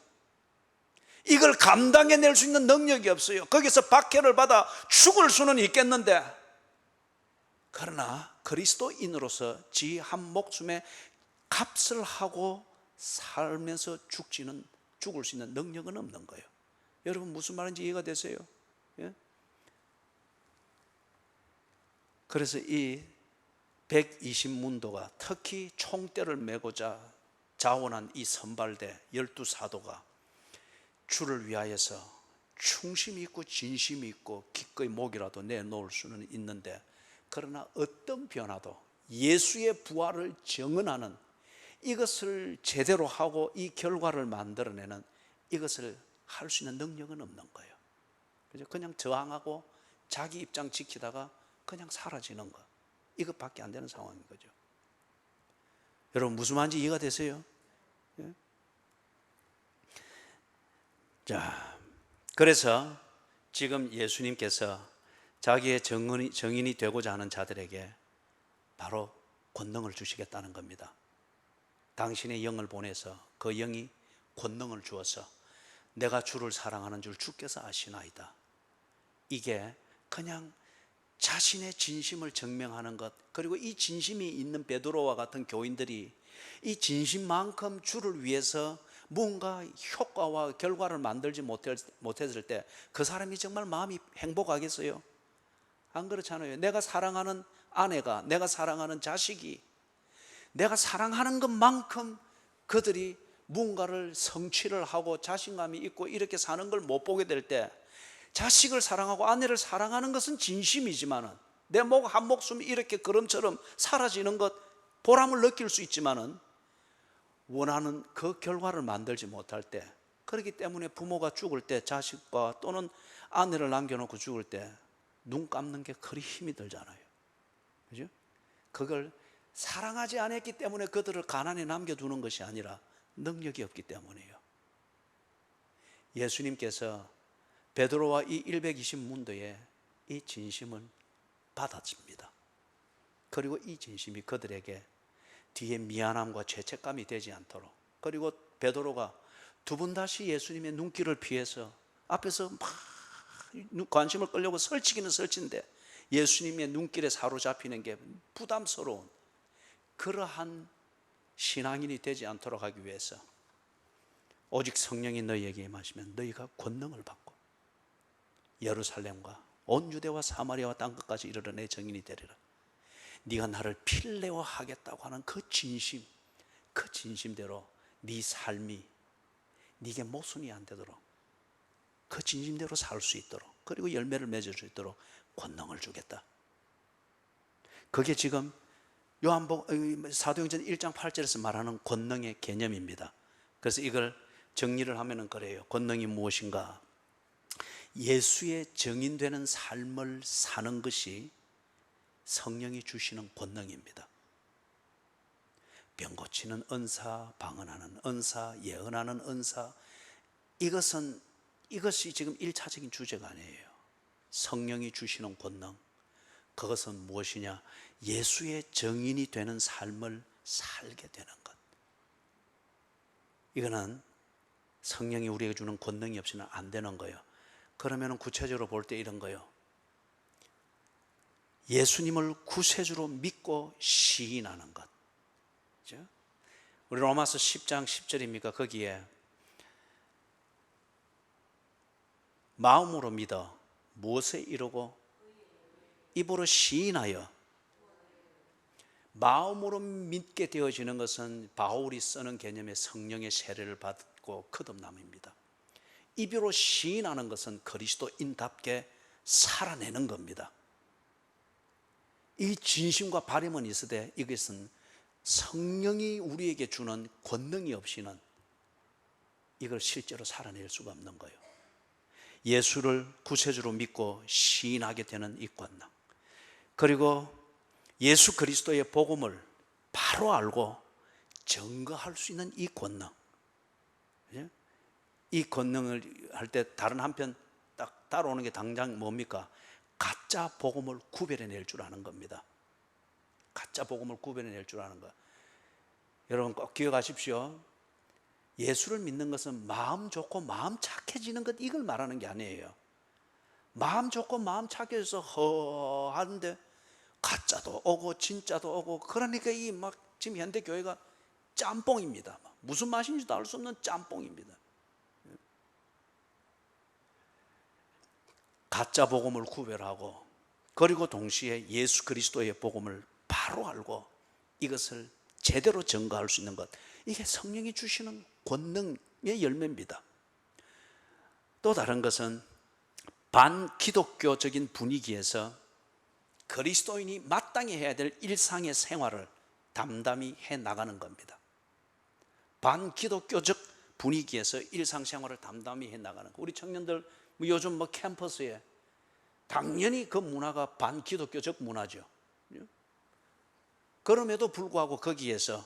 이걸 감당해낼 수 있는 능력이 없어요. 거기서 박해를 받아 죽을 수는 있겠는데 그러나 그리스도인으로서 지 한 목숨에 값을 하고 살면서 죽을 수 있는 능력은 없는 거예요. 여러분 무슨 말인지 이해가 되세요? 예? 그래서 이 120문도가 특히 총대를 메고자 자원한 이 선발대 12사도가 주를 위하여서 충심이 있고 진심이 있고 기꺼이 목이라도 내놓을 수는 있는데 그러나 어떤 변화도 예수의 부활을 증언하는 이것을 제대로 하고 이 결과를 만들어내는 이것을 할 수 있는 능력은 없는 거예요. 그냥 저항하고 자기 입장 지키다가 그냥 사라지는 것 이것밖에 안 되는 상황인 거죠. 여러분 무슨 말인지 이해가 되세요? 예? 자, 그래서 지금 예수님께서 자기의 정인이 되고자 하는 자들에게 바로 권능을 주시겠다는 겁니다. 당신의 영을 보내서 그 영이 권능을 주어서 내가 주를 사랑하는 줄 주께서 아시나이다. 이게 그냥 자신의 진심을 증명하는 것, 그리고 이 진심이 있는 베드로와 같은 교인들이 이 진심만큼 주를 위해서 뭔가 효과와 결과를 만들지 못했을 때 그 사람이 정말 마음이 행복하겠어요? 안 그렇잖아요. 내가 사랑하는 아내가, 내가 사랑하는 자식이, 내가 사랑하는 것만큼 그들이 뭔가를 성취를 하고 자신감이 있고 이렇게 사는 걸 못 보게 될 때, 자식을 사랑하고 아내를 사랑하는 것은 진심이지만은 내 한 목숨이 이렇게 그름처럼 사라지는 것, 보람을 느낄 수 있지만은 원하는 그 결과를 만들지 못할 때, 그렇기 때문에 부모가 죽을 때 자식과 또는 아내를 남겨놓고 죽을 때 눈 감는 게 그리 힘이 들잖아요. 그죠? 그걸 사랑하지 않았기 때문에 그들을 가난에 남겨두는 것이 아니라 능력이 없기 때문이에요. 예수님께서 베드로와 이 120문도의 이 진심을 받아줍니다. 그리고 이 진심이 그들에게 뒤에 미안함과 죄책감이 되지 않도록, 그리고 베드로가 두 번 다시 예수님의 눈길을 피해서 앞에서 막 관심을 끌려고 설치기는 설치인데 예수님의 눈길에 사로잡히는 게 부담스러운 그러한 신앙인이 되지 않도록 하기 위해서 오직 성령이 너희에게 임하시면 너희가 권능을 받고 예루살렘과 온 유대와 사마리아와 땅끝까지 이르러 내 증인이 되리라. 네가 나를 필레어하겠다고 하는 그 진심, 그 진심대로 네 삶이 네게 모순이 안 되도록 그 진심대로 살 수 있도록, 그리고 열매를 맺을 수 있도록 권능을 주겠다. 그게 지금 사도행전 1장 8절에서 말하는 권능의 개념입니다. 그래서 이걸 정리를 하면은 그래요. 권능이 무엇인가? 예수의 증인되는 삶을 사는 것이 성령이 주시는 권능입니다. 병 고치는 은사, 방언하는 은사, 예언하는 은사, 이것이 지금 1차적인 주제가 아니에요. 성령이 주시는 권능, 그것은 무엇이냐? 예수의 증인이 되는 삶을 살게 되는 것. 이거는 성령이 우리에게 주는 권능이 없이는 안 되는 거예요. 그러면 구체적으로 볼 때 이런 거예요. 예수님을 구세주로 믿고 시인하는 것. 그렇죠? 우리 로마서 10장 10절입니까? 거기에 마음으로 믿어 무엇에 이르고 입으로 시인하여. 마음으로 믿게 되어지는 것은 바울이 쓰는 개념의 성령의 세례를 받고 거듭남입니다. 입으로 시인하는 것은 그리스도인답게 살아내는 겁니다. 이 진심과 바람은 있으되 이것은 성령이 우리에게 주는 권능이 없이는 이걸 실제로 살아낼 수가 없는 거예요. 예수를 구세주로 믿고 시인하게 되는 이 권능, 그리고 예수 그리스도의 복음을 바로 알고 증거할 수 있는 이 권능. 이 권능을 할 때 다른 한편 딱 따라오는 게 당장 뭡니까? 가짜 복음을 구별해낼 줄 아는 겁니다. 가짜 복음을 구별해낼 줄 아는 거. 여러분 꼭 기억하십시오. 예수를 믿는 것은 마음 좋고 마음 착해지는 것, 이걸 말하는 게 아니에요. 마음 좋고 마음 착해져서 허하는데 가짜도 오고 진짜도 오고, 그러니까 이 막 지금 현대 교회가 짬뽕입니다. 무슨 맛인지도 알 수 없는 짬뽕입니다. 가짜 복음을 구별하고, 그리고 동시에 예수 그리스도의 복음을 바로 알고 이것을 제대로 증거할 수 있는 것, 이게 성령이 주시는 권능의 열매입니다. 또 다른 것은 반기독교적인 분위기에서 그리스도인이 마땅히 해야 될 일상의 생활을 담담히 해나가는 겁니다. 반기독교적 분위기에서 일상생활을 담담히 해나가는 거. 우리 청년들 요즘 캠퍼스에 당연히 그 문화가 반기독교적 문화죠. 그럼에도 불구하고 거기에서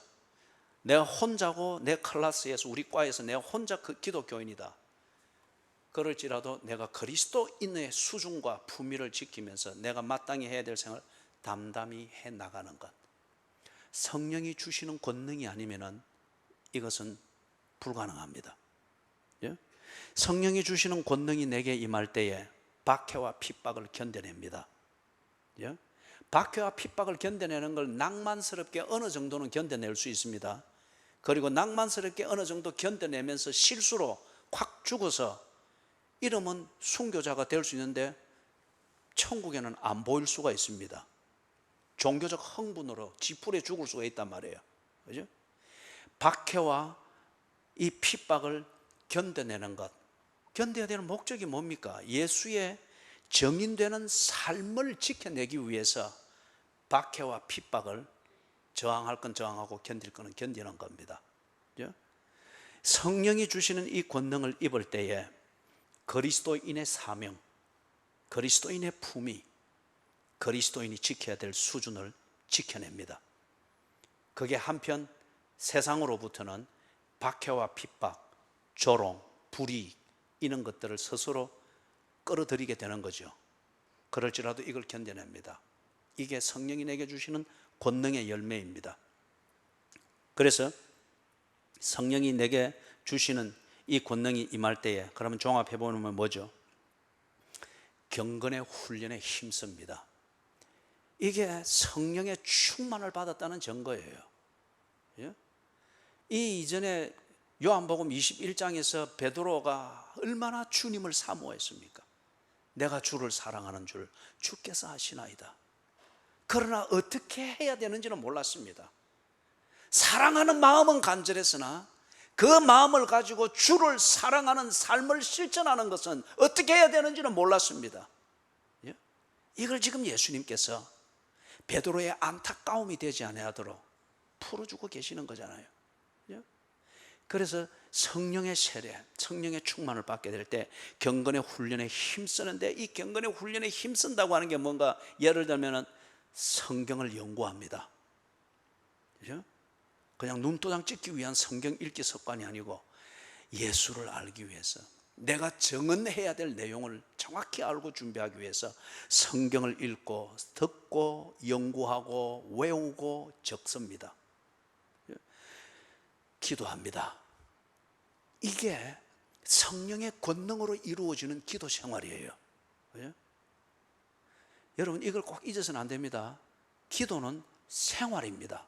내가 혼자고 내 클래스에서 우리 과에서 내가 혼자 그 기독교인이다 그럴지라도 내가 그리스도인의 수준과 품위를 지키면서 내가 마땅히 해야 될 생활을 담담히 해나가는 것, 성령이 주시는 권능이 아니면은 이것은 불가능합니다. 성령이 주시는 권능이 내게 임할 때에 박해와 핍박을 견뎌냅니다. 예? 박해와 핍박을 견뎌내는 걸 낭만스럽게 어느 정도는 견뎌낼 수 있습니다. 그리고 낭만스럽게 어느 정도 견뎌내면서 실수로 확 죽어서 이러면 순교자가 될 수 있는데 천국에는 안 보일 수가 있습니다. 종교적 흥분으로 지푸레 죽을 수가 있단 말이에요. 그죠? 박해와 이 핍박을 견뎌내는 것, 견뎌야 되는 목적이 뭡니까? 예수의 정인되는 삶을 지켜내기 위해서 박해와 핍박을 저항할 건 저항하고 견딜 거는 견디는 겁니다. 그죠? 성령이 주시는 이 권능을 입을 때에 그리스도인의 사명, 그리스도인의 품위, 그리스도인이 지켜야 될 수준을 지켜냅니다. 그게 한편 세상으로부터는 박해와 핍박, 조롱, 불이익 이런 것들을 스스로 끌어들이게 되는 거죠. 그럴지라도 이걸 견뎌냅니다. 이게 성령이 내게 주시는 권능의 열매입니다. 그래서 성령이 내게 주시는 이 권능이 임할 때에 그러면 종합해 보면 뭐죠? 경건의 훈련에 힘씁니다. 이게 성령의 충만을 받았다는 증거예요. 예? 이 이전에 요한복음 21장에서 베드로가 얼마나 주님을 사모했습니까? 내가 주를 사랑하는 줄 주께서 아시나이다. 그러나 어떻게 해야 되는지는 몰랐습니다. 사랑하는 마음은 간절했으나 그 마음을 가지고 주를 사랑하는 삶을 실천하는 것은 어떻게 해야 되는지는 몰랐습니다. 예? 이걸 지금 예수님께서 베드로의 안타까움이 되지 않도록 풀어주고 계시는 거잖아요. 예? 그래서 성령의 세례, 성령의 충만을 받게 될 때 경건의 훈련에 힘쓰는데, 이 경건의 훈련에 힘쓴다고 하는 게 뭔가, 예를 들면 성경을 연구합니다. 그죠? 그냥 눈도장 찍기 위한 성경 읽기 습관이 아니고 예수를 알기 위해서, 내가 정언해야 될 내용을 정확히 알고 준비하기 위해서 성경을 읽고 듣고 연구하고 외우고 적습니다. 기도합니다. 이게 성령의 권능으로 이루어지는 기도 생활이에요. 그죠? 여러분, 이걸 꼭 잊어서는 안 됩니다. 기도는 생활입니다.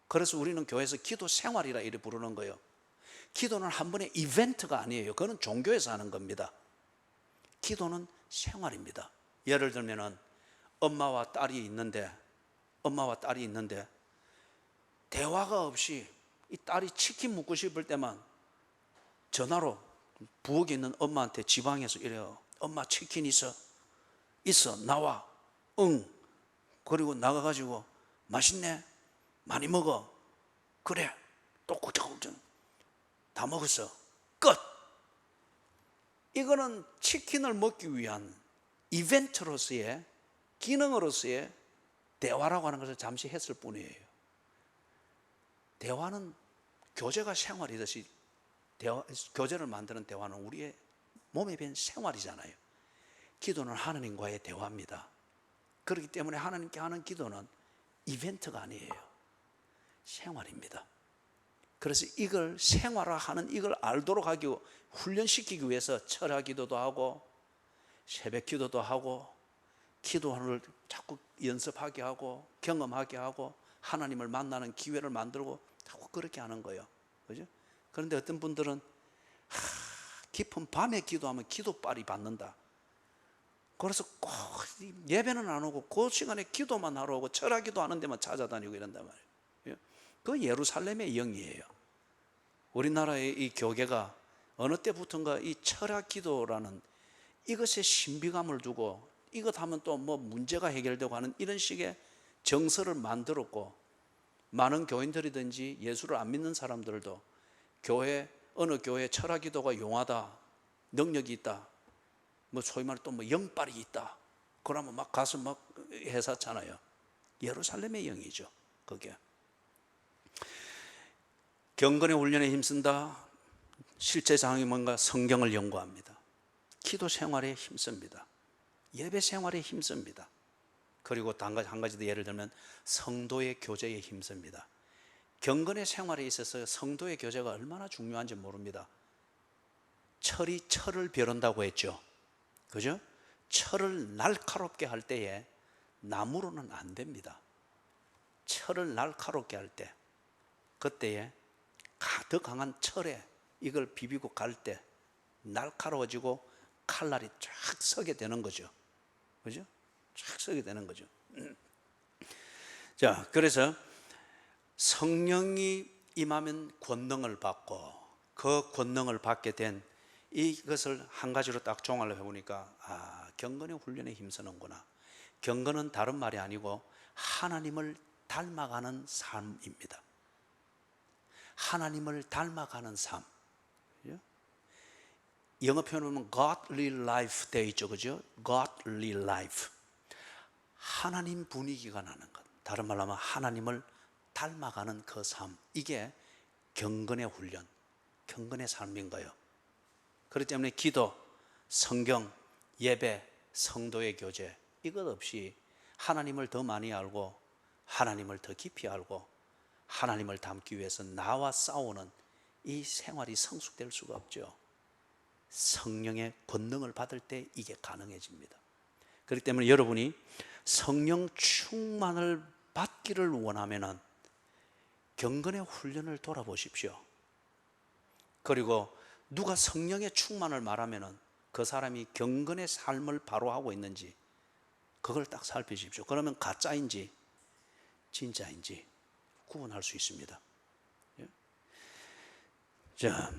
그래서 우리는 교회에서 기도 생활이라 이렇게 부르는 거예요. 기도는 한 번의 이벤트가 아니에요. 그건 종교에서 하는 겁니다. 기도는 생활입니다. 예를 들면 엄마와 딸이 있는데 대화가 없이 이 딸이 치킨 먹고 싶을 때만 전화로 부엌에 있는 엄마한테 지방에서 이래요. 엄마 치킨 있어? 나와. 응. 그리고 나가가지고 맛있네? 많이 먹어? 그래. 또 꾸덕꾸덕 다 먹었어. 끝. 이거는 치킨을 먹기 위한 이벤트로서의, 기능으로서의 대화라고 하는 것을 잠시 했을 뿐이에요. 대화는 교제가 생활이듯이 교제를 만드는 대화는 우리의 몸에 밴 생활이잖아요. 기도는 하나님과의 대화입니다. 그렇기 때문에 하나님께 하는 기도는 이벤트가 아니에요. 생활입니다. 그래서 이걸 생활화하는, 이걸 알도록 하기, 훈련시키기 위해서 철야 기도도 하고 새벽 기도도 하고 기도를 자꾸 연습하게 하고 경험하게 하고 하나님을 만나는 기회를 만들고 자꾸 그렇게 하는 거예요. 그죠? 그런데 어떤 분들은 깊은 밤에 기도하면 기도빨이 받는다. 그래서 꼭 예배는 안 오고 그 시간에 기도만 하러 오고 철야 기도하는 데만 찾아다니고 이런단 말이에요. 그 예루살렘의 영이에요. 우리나라의 이 교계가 어느 때부턴가 이 철야 기도라는 이것에 신비감을 두고 이것 하면 또 뭐 문제가 해결되고 하는 이런 식의 정서를 만들었고, 많은 교인들이든지 예수를 안 믿는 사람들도 어느 교회 철야 기도가 용하다, 능력이 있다, 뭐 소위 말해 또 뭐 영빨이 있다, 그러면 막 가서 막 해사잖아요. 예루살렘의 영이죠, 그게. 경건의 훈련에 힘쓴다. 실제 상황이 뭔가? 성경을 연구합니다. 기도 생활에 힘씁니다. 예배 생활에 힘씁니다. 그리고 한 가지 더 예를 들면 성도의 교제에 힘씁니다. 경건의 생활에 있어서 성도의 교제가 얼마나 중요한지 모릅니다. 철이 철을 벼른다고 했죠. 그죠? 철을 날카롭게 할 때에 나무로는 안 됩니다. 철을 날카롭게 할 때, 그때에 더 강한 철에 이걸 비비고 갈 때 날카로워지고 칼날이 쫙 서게 되는 거죠. 그죠? 쫙 서게 되는 거죠. 자, 그래서 성령이 임하면 권능을 받고, 그 권능을 받게 된 이것을 한 가지로 딱 종합을 해보니까 경건의 훈련에 힘쓰는구나. 경건은 다른 말이 아니고 하나님을 닮아가는 삶입니다. 하나님을 닮아가는 삶. 영어 표현으로 godly life 되어 있죠, 그죠? godly life. 하나님 분위기가 나는 것. 다른 말로 하면 하나님을 닮아가는 그 삶. 이게 경건의 훈련, 경건의 삶인 거예요. 그렇기 때문에 기도, 성경, 예배, 성도의 교제, 이것 없이 하나님을 더 많이 알고 하나님을 더 깊이 알고 하나님을 닮기 위해서 나와 싸우는 이 생활이 성숙될 수가 없죠. 성령의 권능을 받을 때 이게 가능해집니다. 그렇기 때문에 여러분이 성령 충만을 받기를 원하면은 경건의 훈련을 돌아보십시오. 그리고 누가 성령의 충만을 말하면은 그 사람이 경건의 삶을 바로 하고 있는지 그걸 딱 살피십시오. 그러면 가짜인지 진짜인지 구분할 수 있습니다. 자,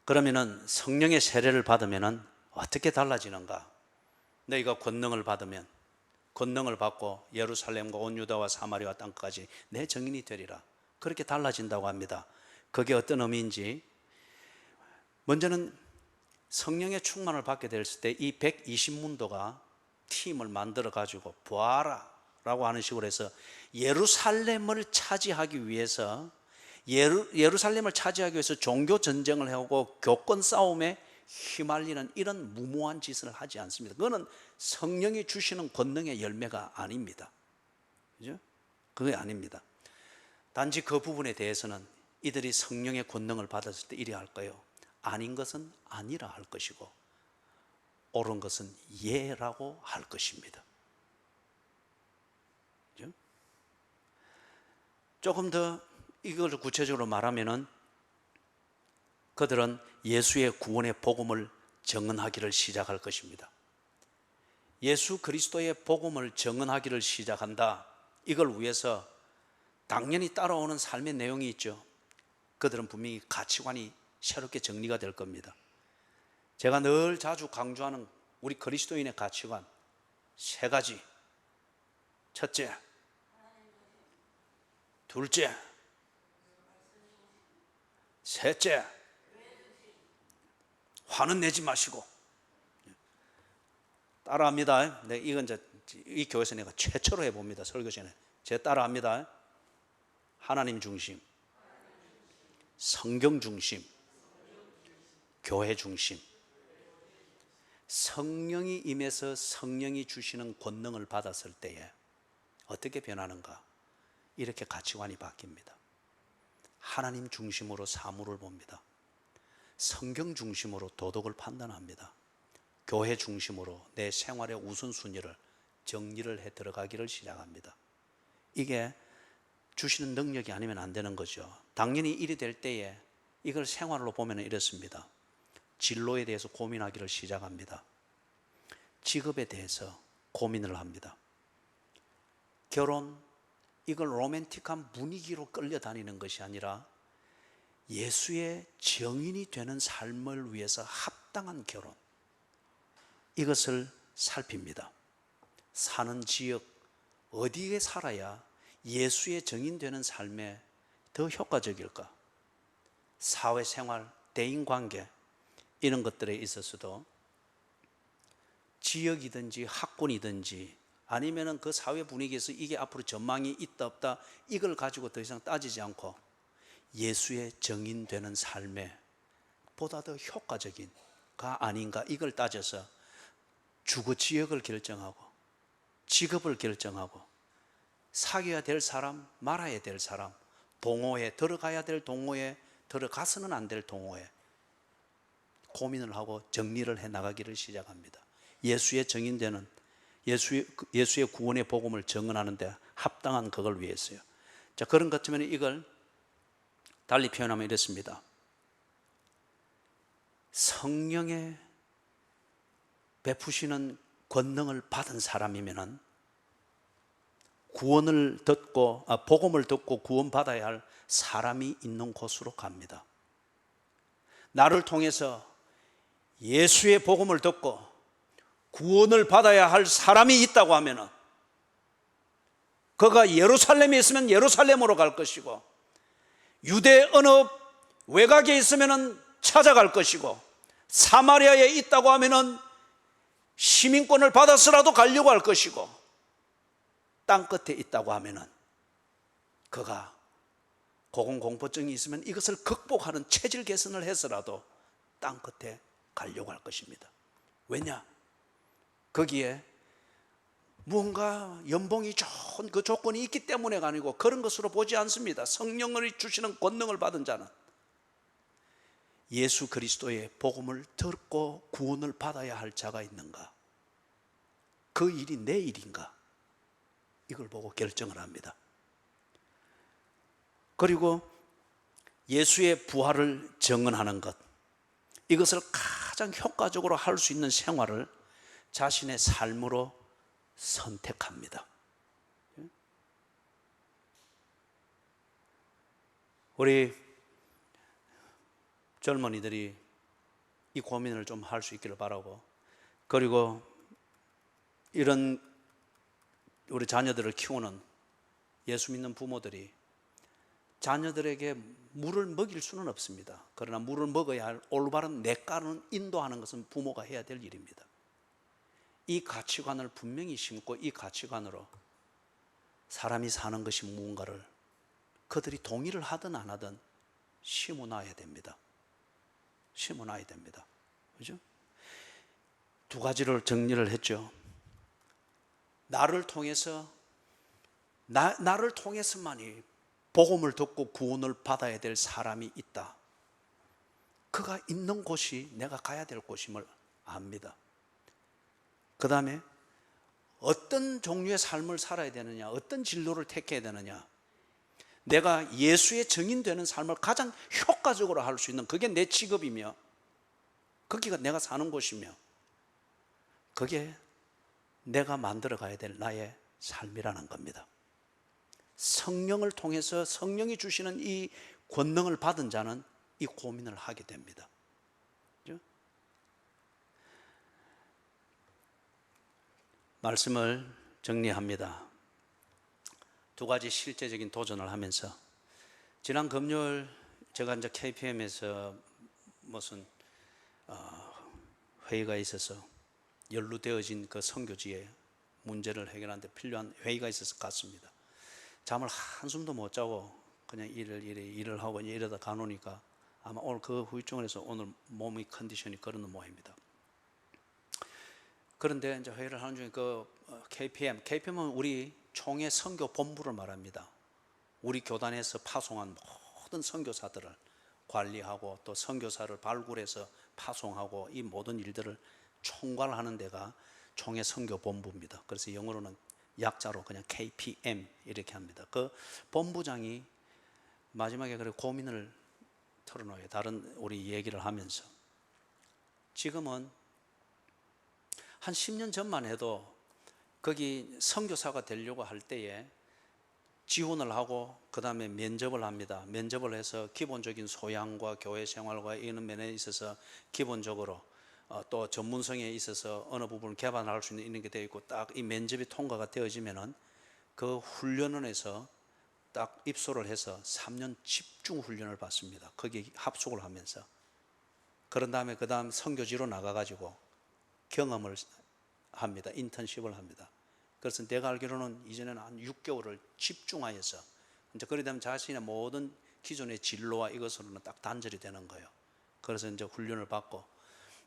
그러면은 성령의 세례를 받으면은 어떻게 달라지는가? 너희가 권능을 받으면, 권능을 받고 예루살렘과 온 유다와 사마리아 땅까지 내 증인이 되리라. 그렇게 달라진다고 합니다. 그게 어떤 의미인지, 먼저는 성령의 충만을 받게 됐을 때 이 120문도가 팀을 만들어 가지고 보아라 라고 하는 식으로 해서 예루살렘을 차지하기 위해서 예루살렘을 차지하기 위해서 종교 전쟁을 해오고 교권 싸움에 휘말리는 이런 무모한 짓을 하지 않습니다. 그거는 성령이 주시는 권능의 열매가 아닙니다. 그죠? 그게 아닙니다. 단지 그 부분에 대해서는 이들이 성령의 권능을 받았을 때 이래 할 거예요. 아닌 것은 아니라 할 것이고 옳은 것은 예라고 할 것입니다. 그죠? 조금 더 이걸 구체적으로 말하면은 그들은 예수의 구원의 복음을 증언하기를 시작할 것입니다. 예수 그리스도의 복음을 증언하기를 시작한다. 이걸 위해서 당연히 따라오는 삶의 내용이 있죠. 그들은 분명히 가치관이 새롭게 정리가 될 겁니다. 제가 늘 자주 강조하는 우리 그리스도인의 가치관 세 가지. 첫째, 둘째, 셋째, 화는 내지 마시고. 따라합니다. 네, 이건 이제 이 교회에서 내가 최초로 해봅니다. 설교 전에. 제가 따라합니다. 하나님 중심, 성경 중심, 교회 중심. 성령이 임해서 성령이 주시는 권능을 받았을 때에 어떻게 변하는가? 이렇게 가치관이 바뀝니다. 하나님 중심으로 사물을 봅니다. 성경 중심으로 도덕을 판단합니다. 교회 중심으로 내 생활의 우선순위를 정리를 해 들어가기를 시작합니다. 이게 주시는 능력이 아니면 안 되는 거죠. 당연히 일이 될 때에 이걸 생활로 보면 이렇습니다. 진로에 대해서 고민하기를 시작합니다. 직업에 대해서 고민을 합니다. 결혼, 이걸 로맨틱한 분위기로 끌려다니는 것이 아니라 예수의 증인이 되는 삶을 위해서 합당한 결혼, 이것을 살핍니다. 사는 지역, 어디에 살아야 예수의 증인되는 삶에 더 효과적일까? 사회생활, 대인관계 이런 것들에 있어서도 지역이든지 학군이든지 아니면은 그 사회 분위기에서 이게 앞으로 전망이 있다 없다 이걸 가지고 더 이상 따지지 않고 예수의 증인되는 삶에 보다 더 효과적인가 아닌가 이걸 따져서 주거 지역을 결정하고 직업을 결정하고 사귀어야 될 사람, 말아야 될 사람, 동호회, 들어가야 될 동호회, 들어가서는 안 될 동호회 고민을 하고 정리를 해 나가기를 시작합니다. 예수의 증인되는 예수의 구원의 복음을 증언하는데 합당한 그걸 위해서요. 자, 그런 것 때문에 이걸 달리 표현하면 이렇습니다. 성령의 베푸시는 권능을 받은 사람이면은 복음을 듣고 구원받아야 할 사람이 있는 곳으로 갑니다. 나를 통해서 예수의 복음을 듣고 구원을 받아야 할 사람이 있다고 하면은 그가 예루살렘에 있으면 예루살렘으로 갈 것이고, 유대 어느 외곽에 있으면 찾아갈 것이고, 사마리아에 있다고 하면은 시민권을 받아서라도 가려고 할 것이고, 땅 끝에 있다고 하면은 그가 고공공포증이 있으면 이것을 극복하는 체질 개선을 해서라도 땅 끝에 가려고 할 것입니다. 왜냐? 거기에 무언가 연봉이 좋은 그 조건이 있기 때문에가 아니고 그런 것으로 보지 않습니다. 성령을 주시는 권능을 받은 자는 예수 그리스도의 복음을 듣고 구원을 받아야 할 자가 있는가? 그 일이 내 일인가? 이걸 보고 결정을 합니다. 그리고 예수의 부활을 증언하는 것, 이것을 가장 효과적으로 할 수 있는 생활을 자신의 삶으로 선택합니다. 우리 젊은이들이 이 고민을 좀 할 수 있기를 바라고, 그리고 이런 우리 자녀들을 키우는 예수 믿는 부모들이 자녀들에게 물을 먹일 수는 없습니다. 그러나 물을 먹어야 할 올바른 냇가는 인도하는 것은 부모가 해야 될 일입니다. 이 가치관을 분명히 심고 이 가치관으로 사람이 사는 것이 무언가를 그들이 동의를 하든 안 하든 심어놔야 됩니다. 심어놔야 됩니다. 그죠? 두 가지를 정리를 했죠. 나를 통해서만이 복음을 듣고 구원을 받아야 될 사람이 있다. 그가 있는 곳이 내가 가야 될 곳임을 압니다. 그 다음에 어떤 종류의 삶을 살아야 되느냐, 어떤 진로를 택해야 되느냐, 내가 예수의 증인되는 삶을 가장 효과적으로 할 수 있는 그게 내 직업이며 거기가 내가 사는 곳이며 그게 내가 만들어 가야 될 나의 삶이라는 겁니다. 성령을 통해서 성령이 주시는 이 권능을 받은 자는 이 고민을 하게 됩니다. 그렇죠? 말씀을 정리합니다. 두 가지 실제적인 도전을 하면서, 지난 금요일 제가 이제 KPM에서 무슨 회의가 있어서 연루되어진 그 선교지에 문제를 해결하는데 필요한 회의가 있어서 갔습니다. 잠을 한숨도 못 자고 그냥 일을 하고 이러다 가노니까 아마 오늘 그 후유증을 해서 오늘 몸의 컨디션이 그런 모양입니다. 그런데 이제 회의를 하는 중에 그 KPM은 우리 총회 선교 본부를 말합니다. 우리 교단에서 파송한 모든 선교사들을 관리하고 또 선교사를 발굴해서 파송하고 이 모든 일들을 총괄하는 데가 총회 선교 본부입니다. 그래서 영어로는 약자로 그냥 KPM 이렇게 합니다. 그 본부장이 마지막에 그래 고민을 털어놓아요. 다른 우리 얘기를 하면서, 지금은 한 10년 전만 해도 거기 선교사가 되려고 할 때에 지원을 하고 그 다음에 면접을 합니다. 면접을 해서 기본적인 소양과 교회 생활과 이런 면에 있어서 기본적으로 또 전문성에 있어서 어느 부분을 개발할 수 있는 게 되어 있고, 딱 이 면접이 통과가 되어지면은 그 훈련원에서 딱 입소를 해서 3년 집중 훈련을 받습니다. 거기에 합숙을 하면서. 그런 다음에 그 다음 선교지로 나가가지고 경험을 합니다. 인턴십을 합니다. 그래서 내가 알기로는 이전에는 한 6개월을 집중하여서 이제 그러다 보면 자신의 모든 기존의 진로와 이것으로는 딱 단절이 되는 거예요. 그래서 이제 훈련을 받고,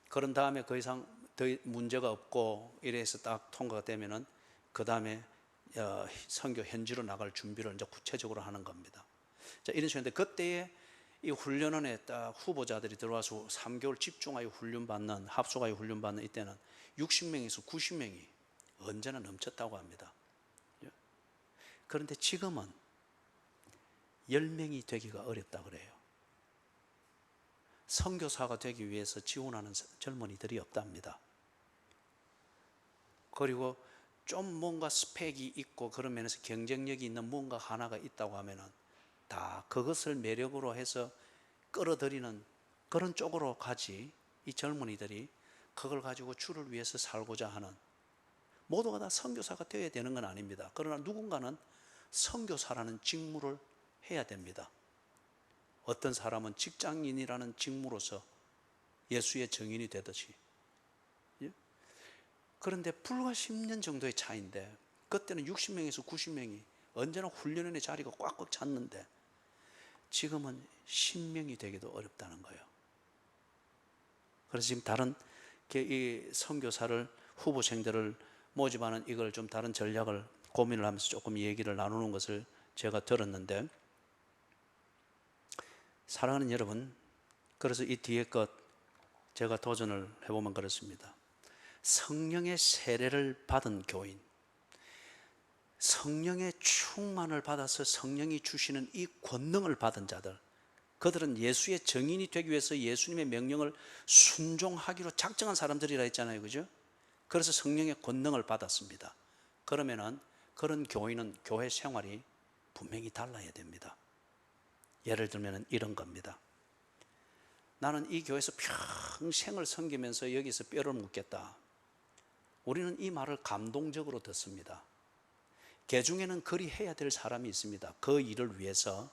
그런 다음에 그 이상 더 문제가 없고 이래서 딱 통과가 되면은 그 다음에 선교 현지로 나갈 준비를 이제 구체적으로 하는 겁니다. 자, 이런 식인데 그때에 이 훈련원에 딱 후보자들이 들어와서 3개월 집중하여 훈련받는, 합숙하여 훈련받는 이때는 60명에서 90명이 언제나 넘쳤다고 합니다. 그런데 지금은 10명이 되기가 어렵다 그래요. 선교사가 되기 위해서 지원하는 젊은이들이 없답니다. 그리고 좀 뭔가 스펙이 있고 그런 면에서 경쟁력이 있는 뭔가 하나가 있다고 하면은 다 그것을 매력으로 해서 끌어들이는 그런 쪽으로 가지, 이 젊은이들이 그걸 가지고 주를 위해서 살고자 하는, 모두가 다 선교사가 되어야 되는 건 아닙니다. 그러나 누군가는 선교사라는 직무를 해야 됩니다. 어떤 사람은 직장인이라는 직무로서 예수의 증인이 되듯이. 그런데 불과 10년 정도의 차이인데, 그때는 60명에서 90명이 언제나 훈련원의 자리가 꽉꽉 찼는데 지금은 10명이 되기도 어렵다는 거예요. 그래서 지금 다른 이 선교사를, 후보생들을 모집하는 이걸 좀 다른 전략을 고민을 하면서 조금 얘기를 나누는 것을 제가 들었는데, 사랑하는 여러분, 그래서 이 뒤에 것 제가 도전을 해보면 그렇습니다. 성령의 세례를 받은 교인, 성령의 충만을 받아서 성령이 주시는 이 권능을 받은 자들, 그들은 예수의 증인이 되기 위해서 예수님의 명령을 순종하기로 작정한 사람들이라 했잖아요, 그죠? 그래서 성령의 권능을 받았습니다. 그러면은 그런 교인은 교회 생활이 분명히 달라야 됩니다. 예를 들면 이런 겁니다. 나는 이 교회에서 평생을 섬기면서 여기서 뼈를 묻겠다. 우리는 이 말을 감동적으로 듣습니다. 개 중에는 그리 해야 될 사람이 있습니다. 그 일을 위해서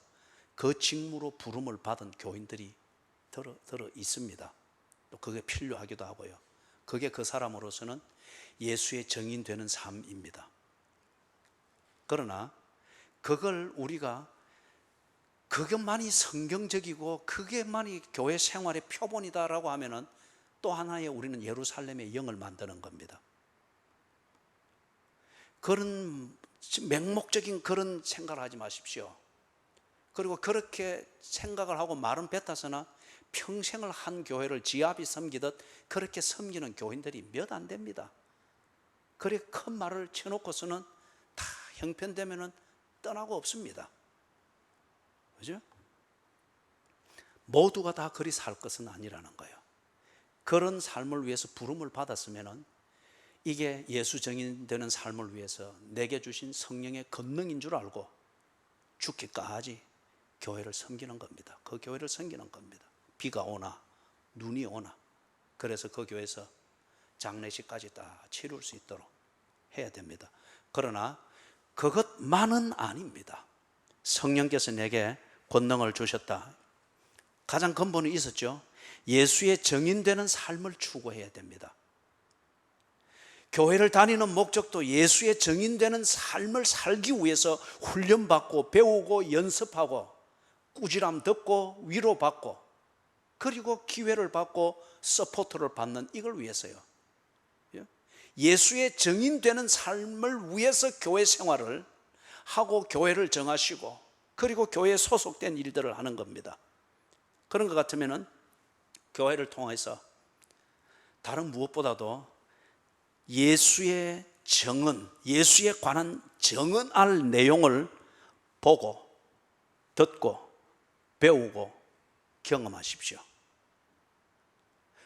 그 직무로 부름을 받은 교인들이 들어 있습니다. 또 그게 필요하기도 하고요. 그게 그 사람으로서는 예수의 증인되는 삶입니다. 그러나 그걸 우리가 그것만이 성경적이고 그게만이 교회 생활의 표본이다라고 하면은 또 하나의 우리는 예루살렘의 영을 만드는 겁니다. 그런 맹목적인 그런 생각을 하지 마십시오. 그리고 그렇게 생각을 하고 말은 뱉어서나 평생을 한 교회를 지아비 섬기듯 그렇게 섬기는 교인들이 몇 안 됩니다. 그렇게 큰 말을 쳐놓고서는 다 형편되면은 떠나고 없습니다. 그죠? 모두가 다 그리 살 것은 아니라는 거예요. 그런 삶을 위해서 부름을 받았으면은 이게 예수 증인되는 삶을 위해서 내게 주신 성령의 권능인 줄 알고 죽기까지 교회를 섬기는 겁니다. 그 교회를 섬기는 겁니다. 비가 오나 눈이 오나, 그래서 그 교회에서 장례식까지 다 치룰 수 있도록 해야 됩니다. 그러나 그것만은 아닙니다. 성령께서 내게 권능을 주셨다. 가장 근본이 있었죠. 예수의 증인되는 삶을 추구해야 됩니다. 교회를 다니는 목적도 예수의 증인되는 삶을 살기 위해서 훈련받고 배우고 연습하고 꾸지람 듣고 위로받고 그리고 기회를 받고 서포트를 받는 이걸 위해서요. 예수의 증인되는 삶을 위해서 교회 생활을 하고 교회를 정하시고 그리고 교회에 소속된 일들을 하는 겁니다. 그런 것 같으면은 교회를 통해서 다른 무엇보다도 예수의 정언, 예수에 관한 정언할 내용을 보고 듣고 배우고 경험하십시오.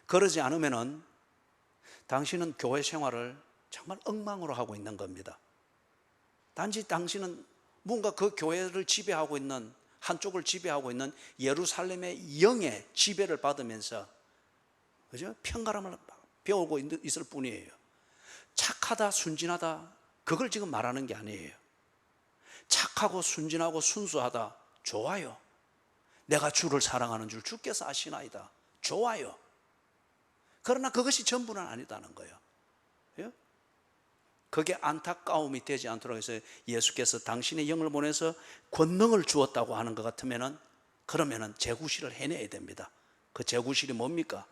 그러지 않으면은 당신은 교회 생활을 정말 엉망으로 하고 있는 겁니다. 단지 당신은 뭔가 그 교회를 지배하고 있는, 한쪽을 지배하고 있는 예루살렘의 영의 지배를 받으면서, 그죠? 편가람을 배우고 있을 뿐이에요. 착하다, 순진하다, 그걸 지금 말하는 게 아니에요. 착하고 순진하고 순수하다, 좋아요. 내가 주를 사랑하는 줄 주께서 아시나이다, 좋아요. 그러나 그것이 전부는 아니다는 거예요. 그게 안타까움이 되지 않도록 해서 예수께서 당신의 영을 보내서 권능을 주었다고 하는 것 같으면은, 그러면은 재구실을 해내야 됩니다. 그 재구실이 뭡니까?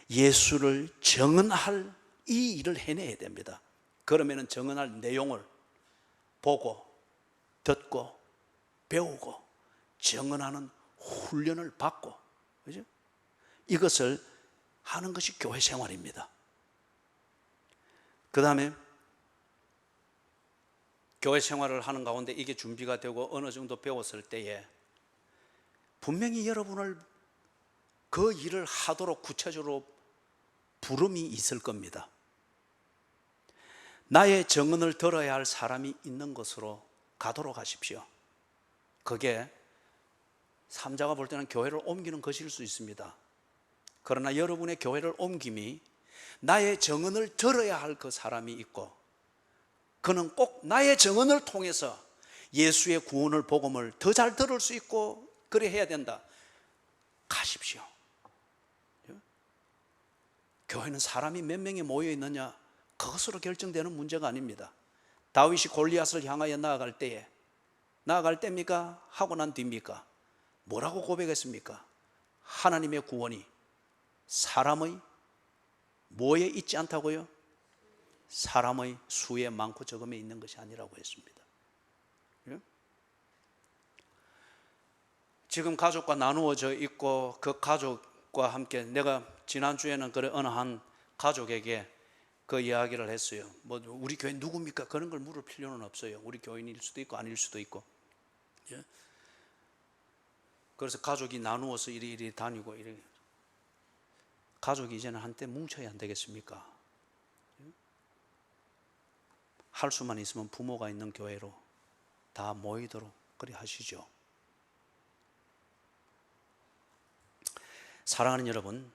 예수를 증언할 이 일을 해내야 됩니다. 그러면은 증언할 내용을 보고 듣고 배우고 증언하는 훈련을 받고, 그죠? 이것을 하는 것이 교회 생활입니다. 그 다음에 교회 생활을 하는 가운데 이게 준비가 되고 어느 정도 배웠을 때에 분명히 여러분을 그 일을 하도록 구체적으로 부름이 있을 겁니다. 나의 정언을 들어야 할 사람이 있는 곳으로 가도록 하십시오. 그게 삼자가 볼 때는 교회를 옮기는 것일 수 있습니다. 그러나 여러분의 교회를 옮김이 나의 정언을 들어야 할 그 사람이 있고, 그는 꼭 나의 정언을 통해서 예수의 구원을, 복음을 더 잘 들을 수 있고 그래 해야 된다. 가십시오. 교회는 사람이 몇 명이 모여 있느냐, 그것으로 결정되는 문제가 아닙니다. 다윗이 골리앗을 향하여 나아갈 때입니까? 하고 난 뒤입니까? 뭐라고 고백했습니까? 하나님의 구원이 사람의 뭐에 있지 않다고요? 사람의 수에 많고 적음에 있는 것이 아니라고 했습니다. 지금 가족과 나누어져 있고 그 가족과 함께, 내가 지난주에는 그래 어느 한 가족에게 그 이야기를 했어요. 뭐 우리 교회 누굽니까? 그런 걸 물을 필요는 없어요. 우리 교인일 수도 있고 아닐 수도 있고. 그래서 가족이 나누어서 이리 다니고 이리. 가족이 이제는 한때 뭉쳐야 안 되겠습니까? 할 수만 있으면 부모가 있는 교회로 다 모이도록 그리 하시죠. 사랑하는 여러분,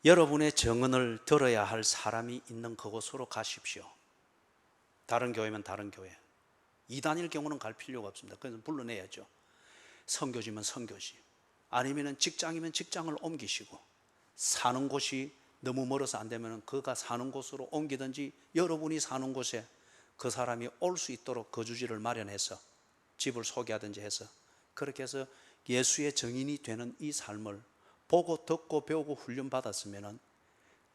여러분의 정언을 들어야 할 사람이 있는 그곳으로 가십시오. 다른 교회면 다른 교회, 이단일 경우는 갈 필요가 없습니다. 그래서 불러내야죠. 선교지면 선교지, 아니면 직장이면 직장을 옮기시고, 사는 곳이 너무 멀어서 안 되면 그가 사는 곳으로 옮기든지, 여러분이 사는 곳에 그 사람이 올 수 있도록 거주지를 마련해서 집을 소개하든지 해서, 그렇게 해서 예수의 증인이 되는 이 삶을 보고 듣고 배우고 훈련받았으면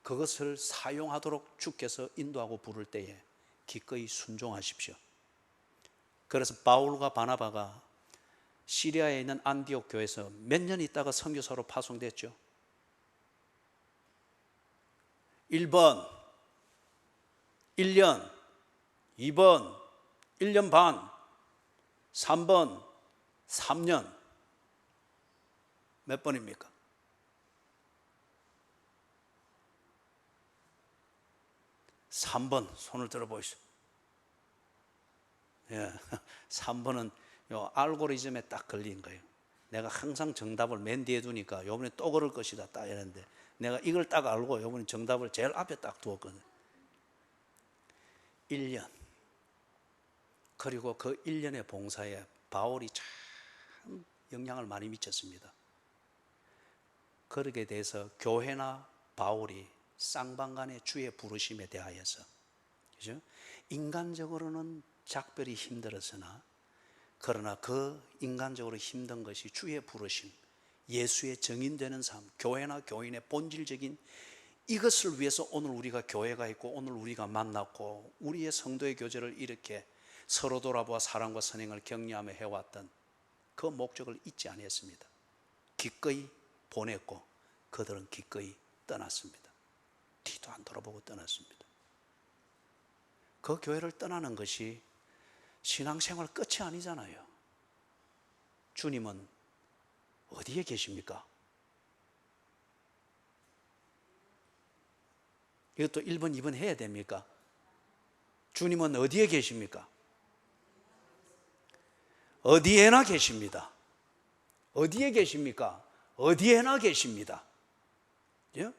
그것을 사용하도록 주께서 인도하고 부를 때에 기꺼이 순종하십시오. 그래서 바울과 바나바가 시리아에 있는 안디옥 교회에서 몇 년 있다가 선교사로 파송됐죠. 1번 1년, 2번 1년 반, 3번 3년. 몇 번입니까? 3번 손을 들어보시죠. 예, 3번은 요 알고리즘에 딱 걸린 거예요. 내가 항상 정답을 맨 뒤에 두니까 요번에 또 그럴 것이다 딱 이랬는데, 내가 이걸 딱 알고 요번에 정답을 제일 앞에 딱 두었거든요. 1년. 그리고 그 1년의 봉사에 바울이 참 영향을 많이 미쳤습니다. 그러게 돼서 교회나 바울이 쌍방간의 주의 부르심에 대하여서, 그죠? 인간적으로는 작별이 힘들었으나, 그러나 그 인간적으로 힘든 것이 주의 부르심, 예수의 증인되는 삶, 교회나 교인의 본질적인 이것을 위해서 오늘 우리가 교회가 있고 오늘 우리가 만났고 우리의 성도의 교제를 이렇게 서로 돌아보아 사랑과 선행을 격려하며 해왔던 그 목적을 잊지 아니했습니다. 기꺼이 보냈고 그들은 기꺼이 떠났습니다. 뒤도 안 돌아보고 떠났습니다. 그 교회를 떠나는 것이 신앙생활 끝이 아니잖아요. 주님은 어디에 계십니까? 이것도 1번, 2번 해야 됩니까? 주님은 어디에 계십니까? 어디에나 계십니다. 어디에 계십니까? 어디에나 계십니다. 예?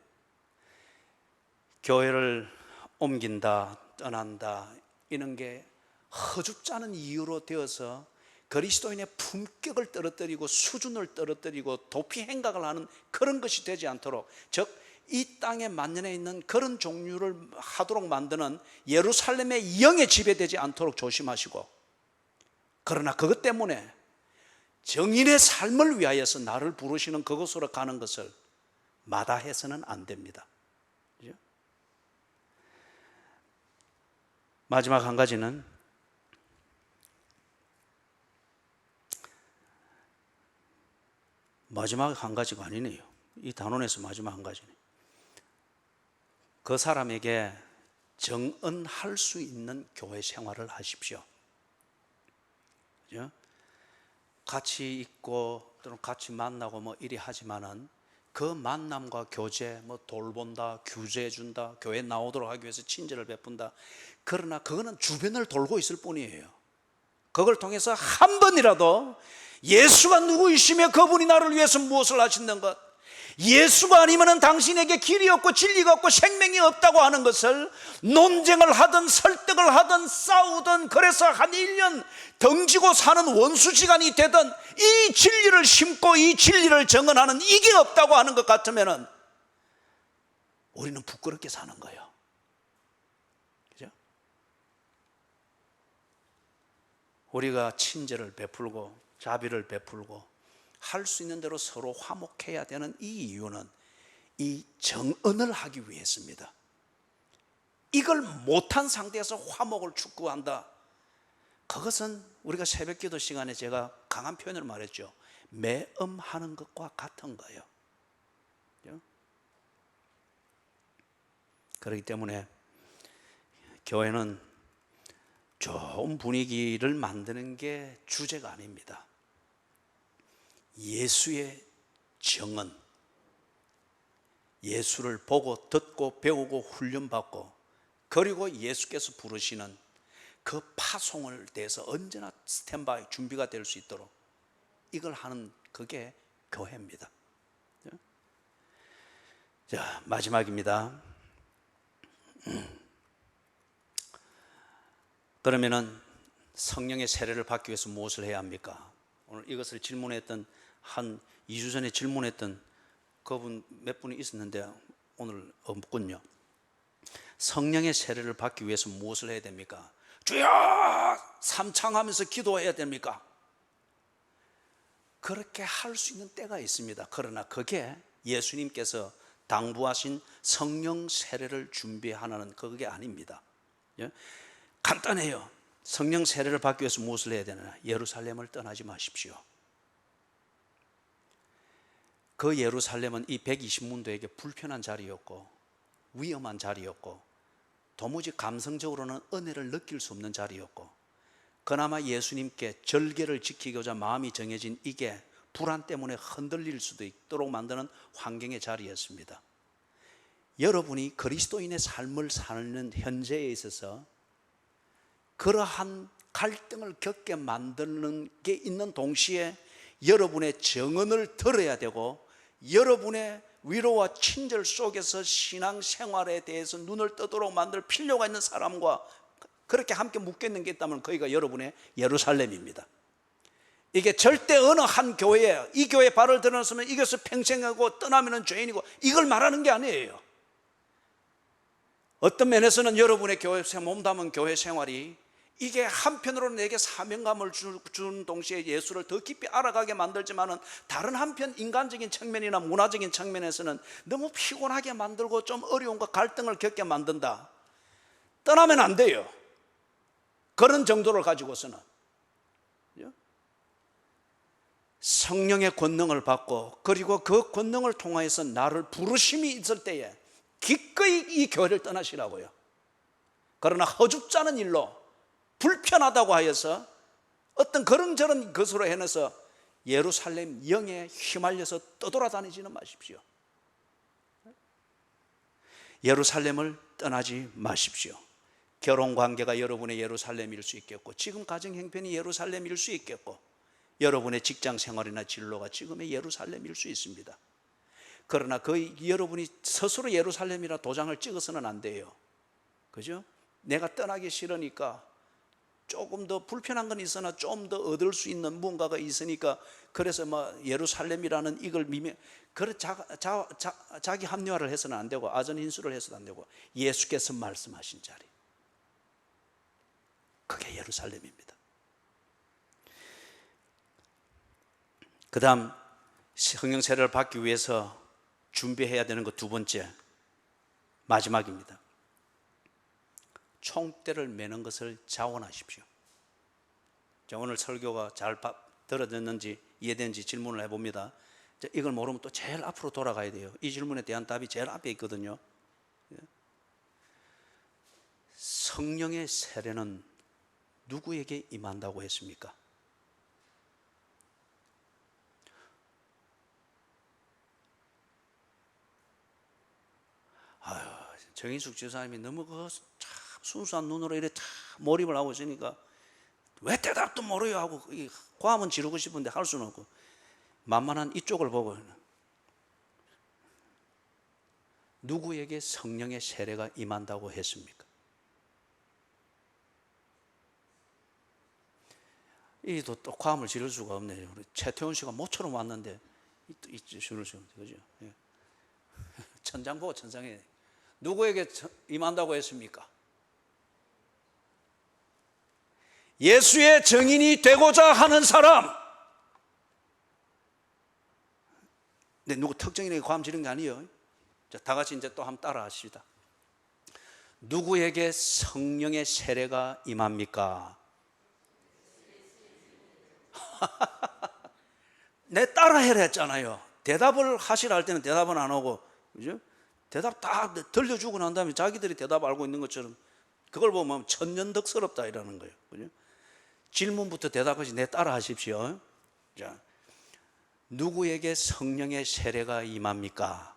교회를 옮긴다, 떠난다, 이런 게 허죽지 않은 이유로 되어서 그리스도인의 품격을 떨어뜨리고 수준을 떨어뜨리고 도피 행각을 하는 그런 것이 되지 않도록, 즉 이 땅에 만연해 있는 그런 종류를 하도록 만드는 예루살렘의 영에 지배되지 않도록 조심하시고, 그러나 그것 때문에 정인의 삶을 위하여서 나를 부르시는 그곳으로 가는 것을 마다해서는 안 됩니다. 그렇죠? 마지막 한 가지는 마지막 한 가지가 아니네요. 이 단원에서 마지막 한 가지네. 그 사람에게 정언할 수 있는 교회 생활을 하십시오. 그죠? 같이 있고 또는 같이 만나고 뭐 이리 하지만은 그 만남과 교제, 뭐 돌본다, 규제해준다, 교회 나오도록 하기 위해서 친절을 베푼다. 그러나 그거는 주변을 돌고 있을 뿐이에요. 그걸 통해서 한 번이라도 예수가 누구이시며 그분이 나를 위해서 무엇을 하신는 것, 예수가 아니면 당신에게 길이 없고 진리가 없고 생명이 없다고 하는 것을 논쟁을 하든 설득을 하든 싸우든, 그래서 한 1년 덩지고 사는 원수지간이 되든 이 진리를 심고 이 진리를 정언하는 이게 없다고 하는 것 같으면 우리는 부끄럽게 사는 거예요. 그죠? 우리가 친절을 베풀고 자비를 베풀고 할 수 있는 대로 서로 화목해야 되는 이 이유는 이 정언을 하기 위해서입니다. 이걸 못한 상태에서 화목을 추구한다. 그것은 우리가 새벽기도 시간에 제가 강한 표현을 말했죠. 매음하는 것과 같은 거예요. 그렇기 때문에 교회는 좋은 분위기를 만드는 게 주제가 아닙니다. 예수의 정언, 예수를 보고 듣고 배우고 훈련받고, 그리고 예수께서 부르시는 그 파송을 대해서 언제나 스탠바이 준비가 될 수 있도록 이걸 하는 그게 교회입니다. 자, 마지막입니다. 그러면은 성령의 세례를 받기 위해서 무엇을 해야 합니까? 오늘 이것을 질문했던, 한 2주 전에 질문했던 그분 몇 분이 있었는데 오늘 없군요. 성령의 세례를 받기 위해서 무엇을 해야 됩니까? 주여! 삼창하면서 기도해야 됩니까? 그렇게 할 수 있는 때가 있습니다. 그러나 그게 예수님께서 당부하신 성령 세례를 준비하는 그게 아닙니다. 간단해요. 성령 세례를 받기 위해서 무엇을 해야 되느냐? 예루살렘을 떠나지 마십시오. 그 예루살렘은 이 120문도에게 불편한 자리였고 위험한 자리였고 도무지 감성적으로는 은혜를 느낄 수 없는 자리였고, 그나마 예수님께 절개를 지키고자 마음이 정해진 이게 불안 때문에 흔들릴 수도 있도록 만드는 환경의 자리였습니다. 여러분이 그리스도인의 삶을 사는 현재에 있어서 그러한 갈등을 겪게 만드는 게 있는 동시에 여러분의 정언을 들어야 되고, 여러분의 위로와 친절 속에서 신앙생활에 대해서 눈을 뜨도록 만들 필요가 있는 사람과 그렇게 함께 묶여있는 게 있다면 거기가 여러분의 예루살렘입니다. 이게 절대 어느 한 교회에, 이 교회에 발을 들어서면 이것을 평생하고 떠나면 죄인이고 이걸 말하는 게 아니에요. 어떤 면에서는 여러분의 교회 몸담은 교회 생활이 이게 한편으로는 내게 사명감을 주는 동시에 예수를 더 깊이 알아가게 만들지만은, 다른 한편 인간적인 측면이나 문화적인 측면에서는 너무 피곤하게 만들고 좀 어려움과 갈등을 겪게 만든다. 떠나면 안 돼요. 그런 정도를 가지고서는 성령의 권능을 받고, 그리고 그 권능을 통하여서 나를 부르심이 있을 때에 기꺼이 이 교회를 떠나시라고요. 그러나 허줍잖은 일로 불편하다고 하여서 어떤 그런저런 것으로 해내서 예루살렘 영에 휘말려서 떠돌아다니지는 마십시오. 예루살렘을 떠나지 마십시오. 결혼관계가 여러분의 예루살렘일 수 있겠고, 지금 가정형편이 예루살렘일 수 있겠고, 여러분의 직장생활이나 진로가 지금의 예루살렘일 수 있습니다. 그러나 그 여러분이 스스로 예루살렘이라 도장을 찍어서는 안 돼요. 그죠? 내가 떠나기 싫으니까, 조금 더 불편한 건 있으나 좀 더 얻을 수 있는 무언가가 있으니까, 그래서 예루살렘이라는 이걸 자기 합리화를 해서는 안 되고, 아전인수를 해서는 안 되고, 예수께서 말씀하신 자리, 그게 예루살렘입니다. 그 다음 성령 세례를 받기 위해서 준비해야 되는 것 두 번째, 마지막입니다. 총대를 매는 것을 자원하십시오. 오늘 설교가 잘 들어졌는지 이해되는지 질문을 해봅니다. 이걸 모르면 또 제일 앞으로 돌아가야 돼요. 이 질문에 대한 답이 제일 앞에 있거든요. 성령의 세례는 누구에게 임한다고 했습니까? 정인숙 지사님이 너무 참 순수한 눈으로 이렇게 다 몰입을 하고 있으니까 왜 대답도 모르요 하고 고함은 지르고 싶은데 할 수는 없고 만만한 이쪽을 보고 누구에게 성령의 세례가 임한다고 했습니까? 이도 또 고함을 지를 수가 없네요. 우리 최태원 씨가 모처럼 왔는데 이 지를 수 없죠, 그죠? 예. 천장 보고 천장에 누구에게 임한다고 했습니까? 예수의 증인이 되고자 하는 사람. 근데 누구 특정인에게 고함 지른 게 아니에요. 자, 다 같이 이제 또 한번 따라 하시다. 누구에게 성령의 세례가 임합니까? 내 따라 해라 했잖아요. 대답을 하시라 할 때는 대답은 안 하고, 그죠? 대답 다 들려주고 난 다음에 자기들이 대답 알고 있는 것처럼 그걸 보면 천년덕스럽다 이라는 거예요. 그죠? 질문부터 대답하시, 내 따라 하십시오. 자, 누구에게 성령의 세례가 임합니까?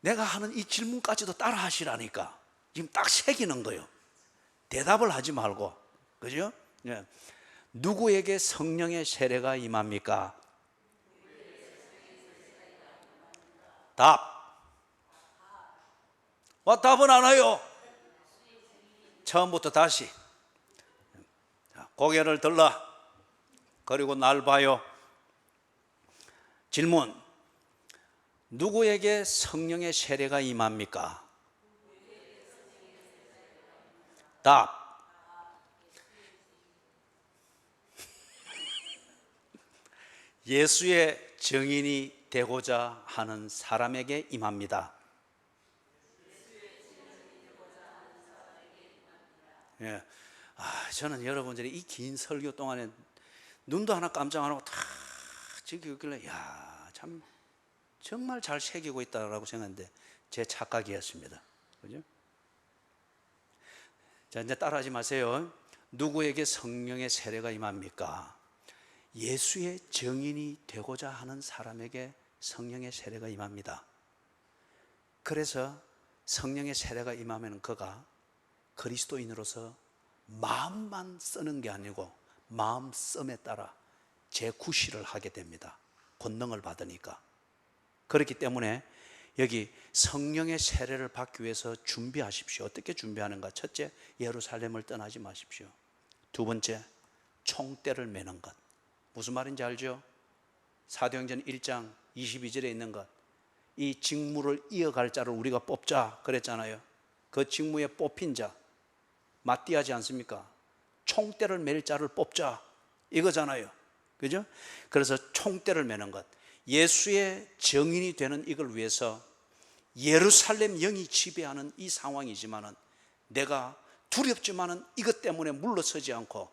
내가 하는 이 질문까지도 따라 하시라니까. 지금 딱 새기는 거예요. 대답을 하지 말고. 그죠? 예. 누구에게 성령의 세례가 임합니까? 답. 답은 안 와요. 처음부터 다시. 고개를 들라. 그리고 날 봐요. 질문. 누구에게 성령의 세례가 임합니까? 답. 예수의 증인이 되고자 하는 사람에게 임합니다. 예. 저는 여러분들이 이 긴 설교 동안에 눈도 하나 깜짝 안 하고 다 지키길래 참 정말 잘 새기고 있다라고 생각했는데 제 착각이었습니다. 그죠? 자, 이제 따라하지 마세요. 누구에게 성령의 세례가 임합니까? 예수의 증인이 되고자 하는 사람에게 성령의 세례가 임합니다. 그래서 성령의 세례가 임하면 그가 그리스도인으로서 마음만 쓰는 게 아니고 마음 씀에 따라 재구실을 하게 됩니다. 권능을 받으니까. 그렇기 때문에 여기 성령의 세례를 받기 위해서 준비하십시오. 어떻게 준비하는가? 첫째, 예루살렘을 떠나지 마십시오. 두 번째, 총대를 매는 것. 무슨 말인지 알죠? 사도행전 1장 22절에 있는 것. 이 직무를 이어갈 자를 우리가 뽑자 그랬잖아요. 그 직무에 뽑힌 자 맞디하지 않습니까? 총대를 맬 자를 뽑자 이거잖아요. 그죠? 그래서 총대를 매는 것. 예수의 증인이 되는 이걸 위해서 예루살렘 영이 지배하는 이 상황이지만은 내가 두렵지만은 이것 때문에 물러서지 않고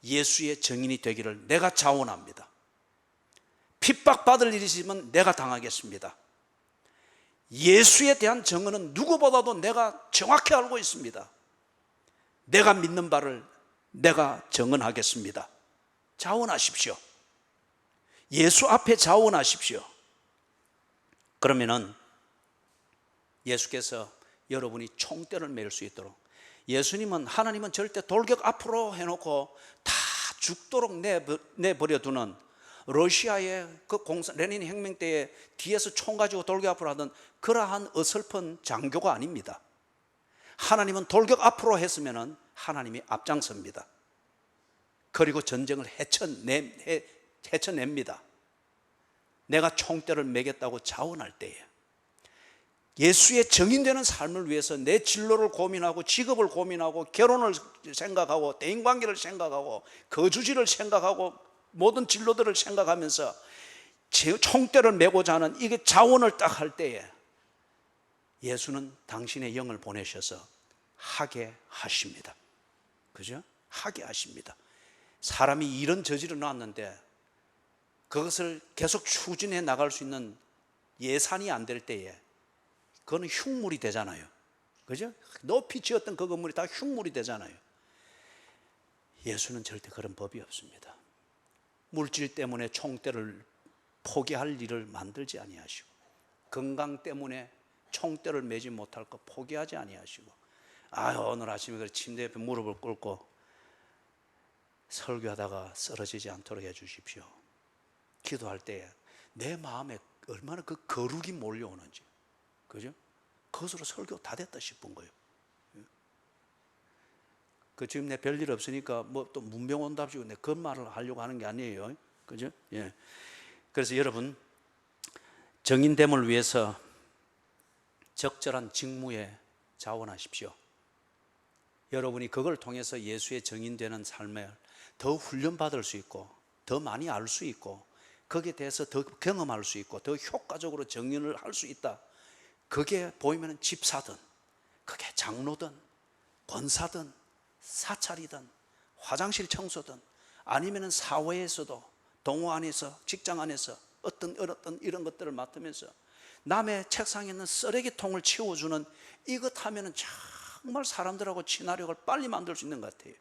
예수의 증인이 되기를 내가 자원합니다. 핍박받을 일이지만 내가 당하겠습니다. 예수에 대한 증언은 누구보다도 내가 정확히 알고 있습니다. 내가 믿는 바를 내가 증언하겠습니다. 자원하십시오. 예수 앞에 자원하십시오. 그러면은 예수께서 여러분이 총대를 맬 수 있도록, 예수님은, 하나님은 절대 돌격 앞으로 해놓고 다 죽도록 내버려 두는 러시아의 그 레닌 혁명 때에 뒤에서 총 가지고 돌격 앞으로 하던 그러한 어설픈 장교가 아닙니다. 하나님은 돌격 앞으로 했으면 하나님이 앞장섭니다. 그리고 전쟁을 헤쳐냅니다. 내가 총대를 매겠다고 자원할 때에 예수의 증인되는 삶을 위해서 내 진로를 고민하고 직업을 고민하고 결혼을 생각하고 대인관계를 생각하고 거주지를 생각하고 모든 진로들을 생각하면서 총대를 메고자 하는 이게 자원을 딱 할 때에 예수는 당신의 영을 보내셔서 하게 하십니다. 그죠? 하게 하십니다. 사람이 이런 저지를 놨는데 그것을 계속 추진해 나갈 수 있는 예산이 안 될 때에 그거는 흉물이 되잖아요. 그죠? 높이 지었던 그 건물이 다 흉물이 되잖아요. 예수는 절대 그런 법이 없습니다. 물질 때문에 총대를 포기할 일을 만들지 아니하시고, 건강 때문에 총대를 매지 못할 거 포기하지 아니하시고, 오늘 아침에 그 침대 옆에 무릎을 꿇고 설교하다가 쓰러지지 않도록 해주십시오. 기도할 때 내 마음에 얼마나 그 거룩이 몰려오는지, 그죠? 그것으로 설교 다 됐다 싶은 거예요. 지금 내 별일 없으니까 뭐 또 문병온답시고 내 그런 말을 하려고 하는 게 아니에요. 그죠? 예. 그래서 여러분, 정인됨을 위해서 적절한 직무에 자원하십시오. 여러분이 그걸 통해서 예수의 정인되는 삶에 더 훈련받을 수 있고, 더 많이 알 수 있고, 거기에 대해서 더 경험할 수 있고, 더 효과적으로 정인을 할 수 있다. 그게 보이면 집사든, 그게 장로든, 권사든, 사찰이든, 화장실 청소든, 아니면 사회에서도, 동호 안에서, 직장 안에서 어떤 이런 것들을 맡으면서 남의 책상에 있는 쓰레기통을 치워주는 이것 하면은 정말 사람들하고 친화력을 빨리 만들 수 있는 것 같아요.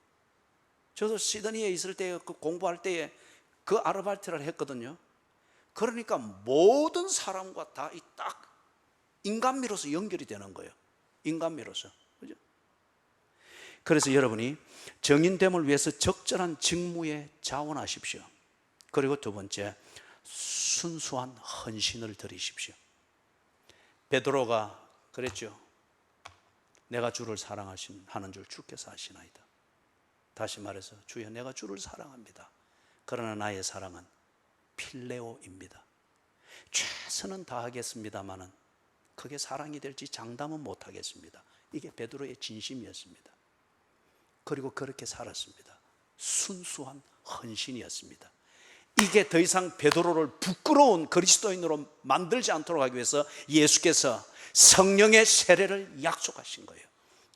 저도 시드니에 있을 때, 그 공부할 때에 그 아르바이트를 했거든요. 그러니까 모든 사람과 다 딱 인간미로서 연결이 되는 거예요. 인간미로서. 그죠? 그래서 여러분이 정인됨을 위해서 적절한 직무에 자원하십시오. 그리고 두 번째, 순수한 헌신을 드리십시오. 베드로가 그랬죠. 내가 주를 사랑하는 줄 주께서 아시나이다. 다시 말해서, 주여 내가 주를 사랑합니다. 그러나 나의 사랑은 필레오입니다. 최선은 다하겠습니다마는 그게 사랑이 될지 장담은 못하겠습니다. 이게 베드로의 진심이었습니다. 그리고 그렇게 살았습니다. 순수한 헌신이었습니다. 이게 더 이상 베드로를 부끄러운 그리스도인으로 만들지 않도록 하기 위해서 예수께서 성령의 세례를 약속하신 거예요.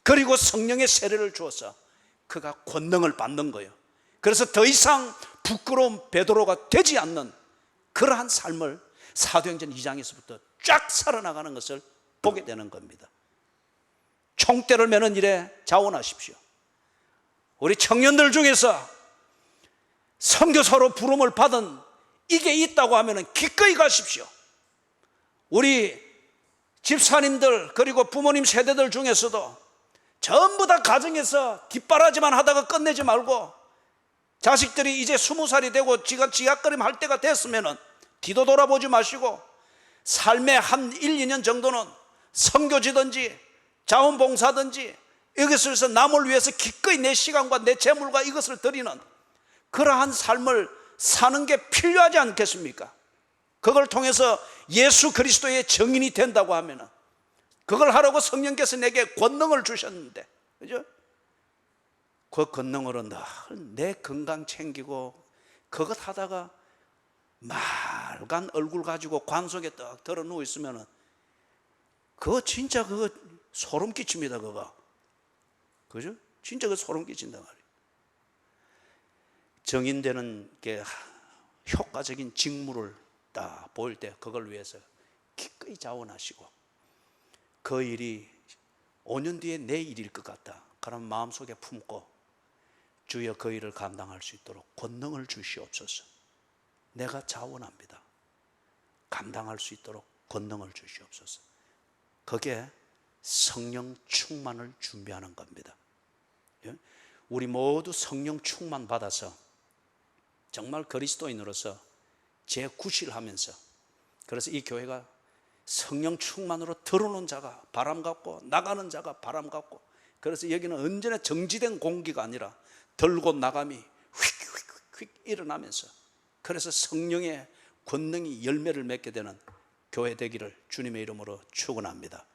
그리고 성령의 세례를 주어서 그가 권능을 받는 거예요. 그래서 더 이상 부끄러운 베드로가 되지 않는 그러한 삶을 사도행전 2장에서부터 쫙 살아나가는 것을 보게 되는 겁니다. 총대를 매는 일에 자원하십시오. 우리 청년들 중에서 선교사로 부름을 받은 이게 있다고 하면 기꺼이 가십시오. 우리 집사님들 그리고 부모님 세대들 중에서도 전부 다 가정에서 뒷바라지만 하다가 끝내지 말고, 자식들이 이제 20살이 되고 지각거림 할 때가 됐으면 뒤도 돌아보지 마시고 삶의 한 1, 2년 정도는 선교지든지 자원봉사든지 이것을 남을 위해서 기꺼이 내 시간과 내 재물과 이것을 드리는 그러한 삶을 사는 게 필요하지 않겠습니까? 그걸 통해서 예수 그리스도의 정인이 된다고 하면, 그걸 하라고 성령께서 내게 권능을 주셨는데, 그죠? 그 권능으로 늘 내 건강 챙기고 그것 하다가 말간 얼굴 가지고 관 속에 떡 들어 누워 있으면 그거 진짜 그거 소름 끼칩니다. 그거, 그죠? 진짜 그 소름 끼친단 말이에요. 정인되는 게 효과적인 직무를 딱 보일 때 그걸 위해서 기꺼이 자원하시고, 그 일이 5년 뒤에 내 일일 것 같다 그런 마음속에 품고, 주여 그 일을 감당할 수 있도록 권능을 주시옵소서. 내가 자원합니다. 감당할 수 있도록 권능을 주시옵소서. 그게 성령 충만을 준비하는 겁니다. 우리 모두 성령 충만 받아서 정말 그리스도인으로서 재구실하면서, 그래서 이 교회가 성령 충만으로 들어오는 자가 바람 같고 나가는 자가 바람 같고, 그래서 여기는 언제나 정지된 공기가 아니라 들고 나감이 휙휙휙 일어나면서, 그래서 성령의 권능이 열매를 맺게 되는 교회 되기를 주님의 이름으로 축원합니다.